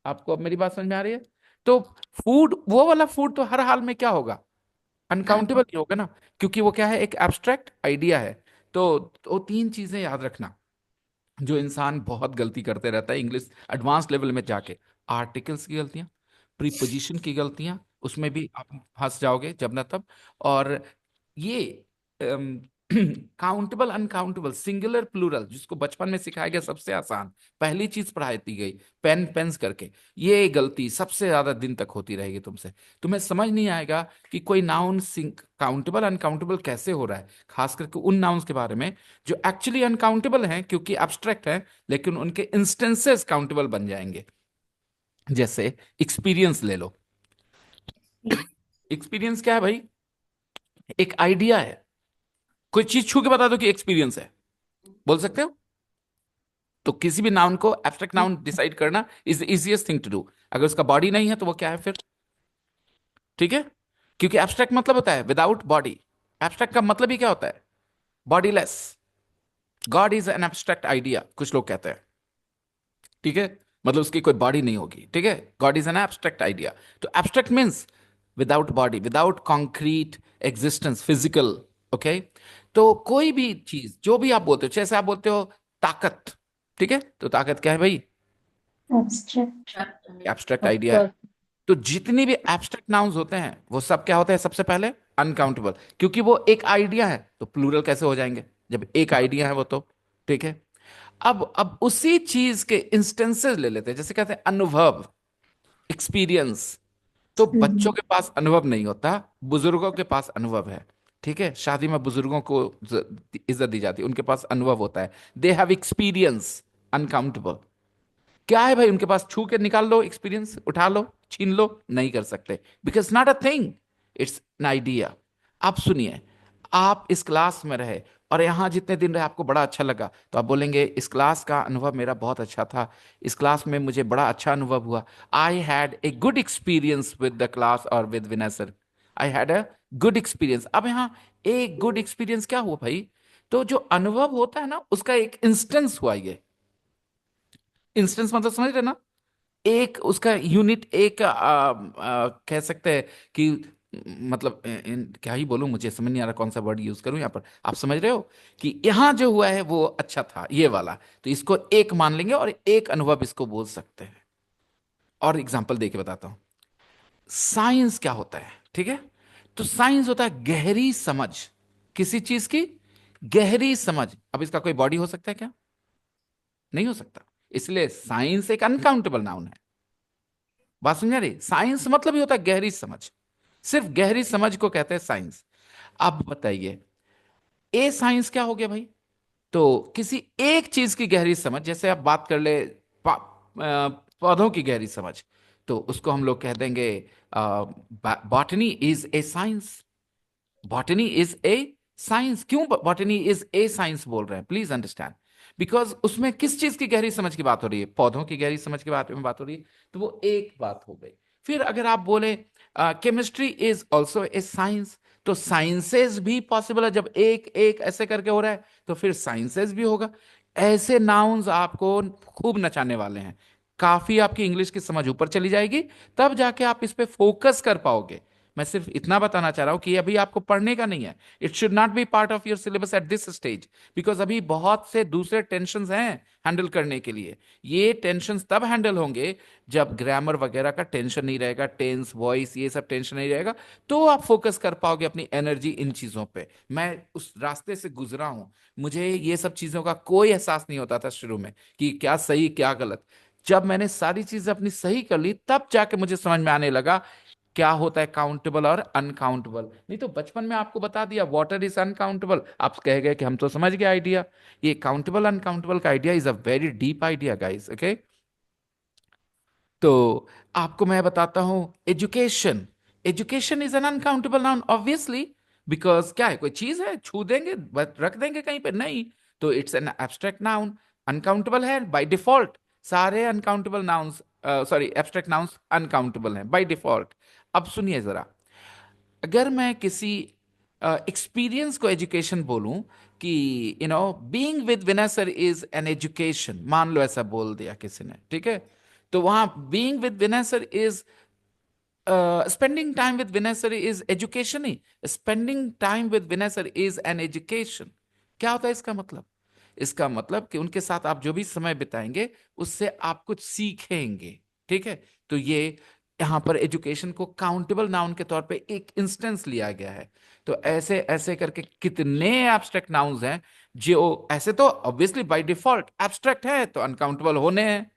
आपको अब मेरी बात समझ में आ रही है? तो फूड, वो वाला फूड तो हर हाल में क्या होगा? अनकाउंटेबल ही होगा ना, क्योंकि वो क्या है, एक एब्स्ट्रैक्ट आइडिया है। तो तीन चीजें याद रखना जो इंसान बहुत गलती करते रहता है इंग्लिश एडवांस लेवल में जाके। आर्टिकल्स की गलतियां, प्रीपोजिशन की गलतियां, उसमें भी आप फंस जाओगे जब ना तब। और ये काउंटेबल अनकाउंटेबल, सिंगुलर प्लूरल, जिसको बचपन में सिखाया गया सबसे आसान, पहली चीज पढ़ाई दी गई पेन पेन्स करके, ये गलती सबसे ज्यादा दिन तक होती रहेगी तुमसे। तुम्हें समझ नहीं आएगा कि कोई नाउन काउंटेबल अनकाउंटेबल कैसे हो रहा है, खास करके उन नाउन्स के बारे में जो एक्चुअली अनकाउंटेबल हैं क्योंकि एब्स्ट्रैक्ट है, लेकिन उनके इंस्टेंसेस काउंटेबल बन जाएंगे। जैसे एक्सपीरियंस ले लो। एक्सपीरियंस क्या है भाई? एक आइडिया है। कोई चीज छू के बता दो कि एक्सपीरियंस है, बोल सकते हो? तो किसी भी नाउन को, एब्स्ट्रैक्ट नाउन डिसाइड करना is the easiest thing to do. अगर उसका बॉडी नहीं है तो वो क्या है फिर? ठीक है, क्योंकि एब्स्ट्रैक्ट मतलब होता है विदाउट बॉडी। एब्स्ट्रैक्ट का मतलब ही क्या होता है? Bodiless. God is an abstract idea, कुछ लोग कहते हैं, ठीक है, मतलब उसकी कोई बॉडी नहीं होगी, ठीक है। God is an abstract idea. तो abstract means without body, without concrete existence, physical, okay. तो कोई भी चीज जो भी आप बोलते हो, जैसे आप बोलते हो ताकत, ठीक है, तो ताकत क्या है भाई? Abstract. एब्स्ट्रैक्ट आइडिया है। तो जितनी भी एब्स्ट्रैक्ट नाउन्स होते हैं वो सब क्या होते हैं? सबसे पहले अनकाउंटेबल, क्योंकि वो एक आइडिया है। तो प्लूरल कैसे हो जाएंगे जब एक आइडिया है वो? तो ठीक है। अब उसी चीज के इंस्टेंसेस ले लेते हैं, जैसे कहते हैं अनुभव, एक्सपीरियंस। तो बच्चों के पास अनुभव नहीं होता, बुजुर्गों के पास अनुभव है, ठीक है। शादी में बुजुर्गों को इज्जत दी जाती है, उनके पास अनुभव होता है। They have experience, uncountable. क्या है भाई उनके पास? छू के निकाल लो, एक्सपीरियंस उठा लो, छीन लो, नहीं कर सकते, because not a thing, it's an idea. आप सुनिए, आप इस क्लास में रहे और यहाँ जितने दिन रहे आपको बड़ा अच्छा लगा, तो आप बोलेंगे इस क्लास का अनुभव मेरा बहुत अच्छा था, इस क्लास में मुझे बड़ा अच्छा अनुभव हुआ। I had a good experience with the class और with Vinay sir, I had a good experience. अब यहाँ एक गुड एक्सपीरियंस क्या हुआ भाई? तो जो अनुभव होता है ना, उसका एक इंस्टेंस हुआ ये। इंस्टेंस मतलब समझ रहे ना? एक उसका यूनिट, एक कह सकते हैं कि मतलब क्या ही बोलूं, मुझे समझ नहीं आ रहा कौन सा वर्ड यूज करूं यहाँ पर। आप समझ रहे हो कि यहाँ जो हुआ है वो अच्छा था, ये वाला, तो इसको एक मान लेंगे और एक अनुभव इसको बोल सकते हैं। और एग्जांपल देके बताता हूं। साइंस क्या होता है? ठीक है, तो साइंस होता है गहरी समझ, किसी चीज की गहरी समझ। अब इसका कोई बॉडी हो सकता है क्या? नहीं हो सकता। इसलिए साइंस एक अनकाउंटेबल नाउन है। बात समझा रही? साइंस मतलब ही होता है गहरी समझ। सिर्फ गहरी समझ को कहते हैं साइंस। अब बताइए, ए साइंस क्या हो गया भाई? तो किसी एक चीज की गहरी समझ, जैसे आप बात कर ले पौधों की गहरी समझ, तो उसको हम लोग कह देंगे botany is a science. Botany is a science. क्यों बॉटनी इज ए साइंस बोल रहे हैं? प्लीज अंडरस्टैंड, बिकॉज उसमें किस चीज की गहरी समझ की बात हो रही है? पौधों की गहरी समझ के बारे में बात हो रही है। तो वो एक बात हो गई। फिर अगर आप बोले chemistry is also a science, तो साइंसेस भी पॉसिबल है। जब एक एक ऐसे करके हो रहा है तो फिर साइंसेस भी होगा। ऐसे नाउन्स आपको खूब नचाने वाले हैं। काफी आपकी इंग्लिश की समझ ऊपर चली जाएगी, तब जाके आप इस पे फोकस कर पाओगे। मैं सिर्फ इतना बताना चाह रहा हूं कि ये अभी आपको पढ़ने का नहीं है। It should not be part of your syllabus at this stage, because अभी बहुत से दूसरे टेंशन्स हैं हैंडल करने के लिए। ये टेंशन्स तब हैंडल होंगे जब ग्रामर वगैरह का टेंशन नहीं रहेगा, टेंस, वॉइस, ये सब टेंशन नहीं रहेगा, तो आप फोकस कर पाओगे अपनी एनर्जी इन चीजों पे। मैं उस रास्ते से गुजरा हूं। मुझे ये सब चीजों का कोई एहसास नहीं होता था शुरू में कि क्या सही क्या गलत। जब मैंने सारी चीजें अपनी सही कर ली, तब जाके मुझे समझ में आने लगा क्या होता है काउंटेबल और अनकाउंटेबल। नहीं तो बचपन में आपको बता दिया वाटर इज अनकाउंटेबल, आप कह गए कि हम तो समझ गए आइडिया। ये काउंटेबल अनकाउंटेबल का idea is a very deep idea guys, okay. तो आपको मैं बताता हूं, education. Education is an uncountable noun obviously, because क्या है, कोई चीज है छू देंगे रख देंगे कहीं पे? नहीं। तो it's an abstract noun, uncountable है बाय डिफॉल्ट। सारे uncountable nouns, sorry abstract nouns uncountable हैं बाय डिफॉल्ट। अब सुनिए जरा, अगर मैं किसी एक्सपीरियंस को एजुकेशन बोलूं कि being with Vinay is an education, मान लो ऐसा बोल दिया किसी ने, ठीक है? तो वहां being with Vinay is spending time with Vinay is education he. Spending time with Vinay is an education. क्या होता है इसका मतलब? इसका मतलब कि उनके साथ आप जो भी समय बिताएंगे उससे आप कुछ सीखेंगे, ठीक है? तो ये यहां पर एजुकेशन को काउंटेबल नाउन के तौर पे एक इंस्टेंस लिया गया है। तो ऐसे ऐसे करके कितने एब्स्ट्रैक्ट नाउन्स हैं जो ऐसे तो ऑब्वियसली बाय डिफॉल्ट एब्स्ट्रैक्ट है, तो अनकाउंटेबल होने हैं।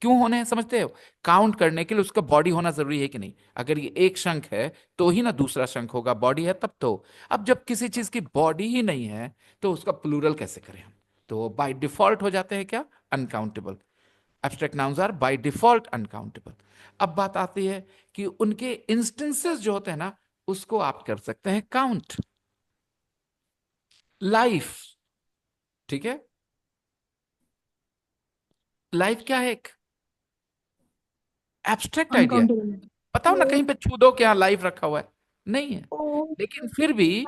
क्यों होने हैं समझते हो? काउंट करने के लिए उसका बॉडी होना जरूरी है कि नहीं? अगर ये एक शंख है तो ही ना दूसरा शंख होगा, बॉडी है तब तो। अब जब किसी चीज की बॉडी ही नहीं है तो उसका प्लूरल कैसे करें हम? तो बाय डिफॉल्ट हो जाते हैं क्या? Uncountable. Abstract nouns are by default uncountable. अब बात आती है कि उनके इंस्टेंसेस जो होते हैं ना, उसको आप कर सकते हैं काउंट। लाइफ, ठीक है? लाइफ क्या है? एक एब्स्ट्रैक्ट आइडिया। Uncountable. बताओ ना, कहीं पे छू दो क्या लाइफ रखा हुआ है? नहीं है। Oh, लेकिन फिर भी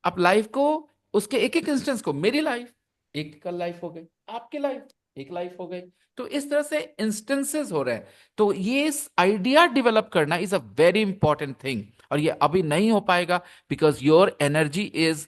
आप लाइफ को, उसके एक एक इंस्टेंस को, मेरी लाइफ एक कल लाइफ हो गई, आपकी लाइफ एक लाइफ हो गई। तो इस तरह से इंस्टेंसेस हो रहे हैं। तो ये आइडिया डेवलप करना is a very important thing, और ये अभी नहीं हो पाएगा because your energy is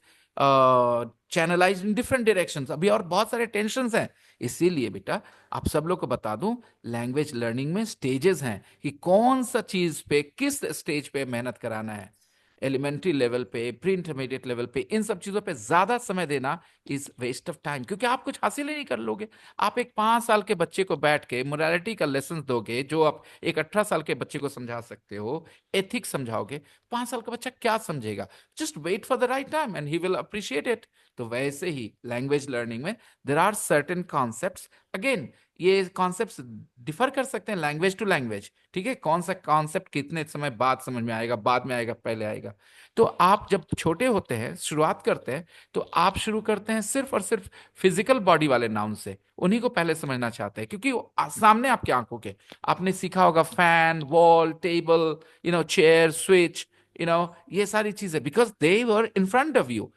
channelize in different directions. अभी और बहुत सारे टेंशंस हैं। इसीलिए बेटा आप सब लोग को बता दूं, लैंग्वेज लर्निंग में स्टेजेस हैं कि कौन सा चीज पे किस स्टेज पे मेहनत कराना है। एलिमेंट्री लेवल पे, प्री इंटरमीडिएट लेवल पे, इन सब चीजों पे ज्यादा समय देना इज वेस्ट ऑफ टाइम, क्योंकि आप कुछ हासिल ही नहीं कर लोगे। आप एक 5 साल के बच्चे को बैठ के मोरालिटी का लेसन दोगे जो आप एक 18 साल के बच्चे को समझा सकते हो, एथिक्स समझाओगे, 5 साल का बच्चा क्या समझेगा? Just wait for the right time and he will appreciate it. तो वैसे ही लैंग्वेज लर्निंग में there are certain concepts. Again ये कॉन्सेप्ट्स डिफर कर सकते हैं लैंग्वेज टू लैंग्वेज, ठीक है? कौन सा कॉन्सेप्ट कितने समय बाद समझ में आएगा, बाद में आएगा, पहले आएगा। तो आप जब छोटे होते हैं, शुरुआत करते हैं, तो आप शुरू करते हैं सिर्फ और सिर्फ फिजिकल बॉडी वाले नाउन से। उन्हीं को पहले समझना चाहते हैं क्योंकि वो सामने आपकी आंखों के। आपने सीखा होगा fan, wall, table, chair, switch, ये सारी चीजें, because they were in front of you.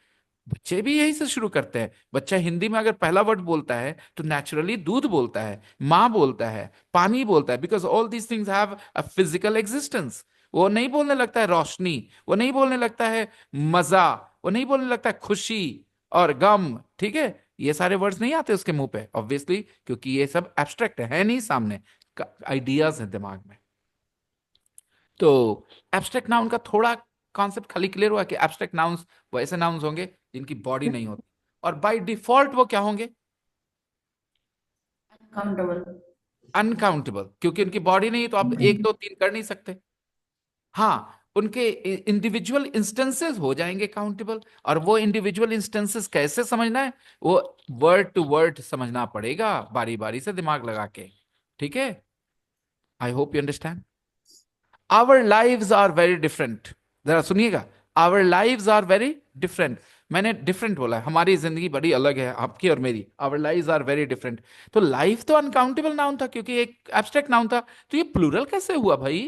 बच्चे भी यही से शुरू करते हैं। बच्चा हिंदी में अगर पहला वर्ड बोलता है तो नेचुरली दूध बोलता है, माँ बोलता है, पानी बोलता है, because all these things have a physical existence. वो नहीं बोलने लगता है रोशनी, वो नहीं बोलने लगता है मजा, वो नहीं बोलने लगता है खुशी और गम, ठीक है? ये सारे वर्ड्स नहीं आते उसके मुंह पे ऑब्वियसली, क्योंकि ये सब एब्स्ट्रैक्ट है नहीं, सामने आइडियाज है दिमाग में। तो एब्स्ट्रैक्ट नाउन का थोड़ा कॉन्सेप्ट खाली क्लियर हुआ कि एब्स्ट्रैक्ट नाउन्स वो ऐसे नाउन्स होंगे जिनकी बॉडी नहीं होती, और बाय डिफॉल्ट वो क्या होंगे? Countable. अनकाउंटेबल, क्योंकि उनकी बॉडी नहीं है तो आप 1 2 3 कर नहीं सकते। हाँ, उनके इंडिविजुअल इंस्टेंसेस हो जाएंगे काउंटेबल, और वो इंडिविजुअल इंस्टेंसेस कैसे समझना है, वो वर्ड टू वर्ड समझना पड़ेगा, बारी बारी से दिमाग लगा के। ठीक है, I hope you understand. Our lives are very different, जरा सुनिएगा, our lives are very different. मैंने डिफरेंट बोला है, हमारी जिंदगी बड़ी अलग है आपकी और मेरी। Our lives are very different. तो लाइफ तो अनकाउंटेबल नाउन था क्योंकि एक एब्स्ट्रैक्ट नाउन था, तो ये प्लूरल कैसे हुआ भाई?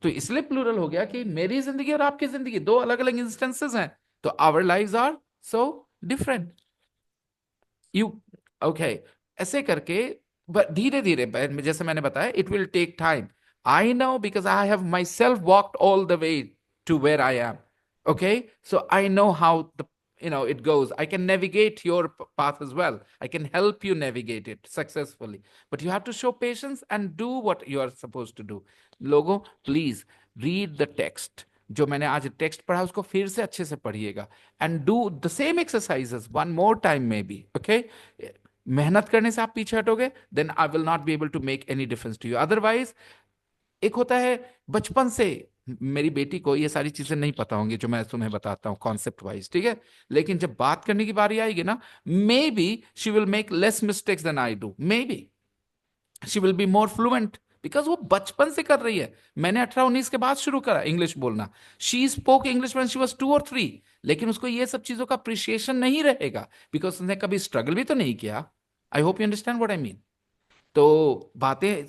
तो इसलिए प्लूरल हो गया कि मेरी जिंदगी और आपकी जिंदगी दो अलग अलग इंस्टेंसेस हैं, तो our lives are so different. You okay, ऐसे करके धीरे धीरे, जैसे मैंने बताया, it will take time. I know because I have myself walked all the way to where I am. Okay, so I know how it goes. I can navigate your path as well. I can help you navigate it successfully, but you have to show patience and do what you are supposed to do. लोगों, please read the text. जो मैंने आज text पढ़ा उसको फिर से अच्छे से पढ़िएगा, and do the same exercises one more time maybe. Okay, मेहनत करने से आप पीछे हटोगे, then I will not be able to make any difference to you. Otherwise, एक होता है बचपन से, मेरी बेटी को ये सारी चीजें नहीं पता होंगी जो मैं तुम्हें बताता हूँ कॉन्सेप्ट वाइज, ठीक है, लेकिन जब बात करने की बारी आएगी ना, maybe she will make less mistakes than I do, maybe she will be more fluent, because वो बचपन से कर रही है। मैंने 18-19 के बाद शुरू करा इंग्लिश बोलना। She spoke English when she was 2 or 3, लेकिन उसको ये सब चीजों का अप्रिशिएशन नहीं रहेगा बिकॉज उसने कभी स्ट्रगल भी तो नहीं किया। आई hope you understand what I mean. तो बातें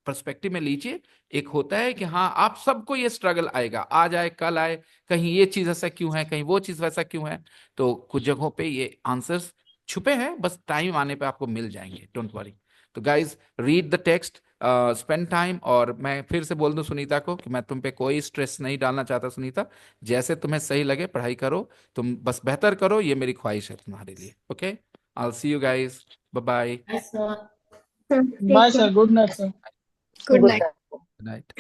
पर्सपेक्टिव में लीजिए। एक होता है कि हाँ, आप सबको ये स्ट्रगल आएगा, आज आए कल आए, कहीं ये चीज ऐसा क्यों है, कहीं वो चीज वैसा क्यों है, तो कुछ जगहों पे ये आंसर्स छुपे हैं, बस टाइम आने पे आपको मिल जाएंगे, डोंट वरी। तो guys, read the text, spend time. और मैं फिर से बोल दूं सुनीता को कि मैं तुम पे कोई स्ट्रेस नहीं डालना चाहता। सुनीता, जैसे तुम्हें सही लगे पढ़ाई करो, तुम बस बेहतर करो, ये मेरी ख्वाहिश है तुम्हारे लिए। Okay, I will see you guys, bye bye. Yes, sir. So, Bye, take sir. care. Good night, sir. Good night. Good night.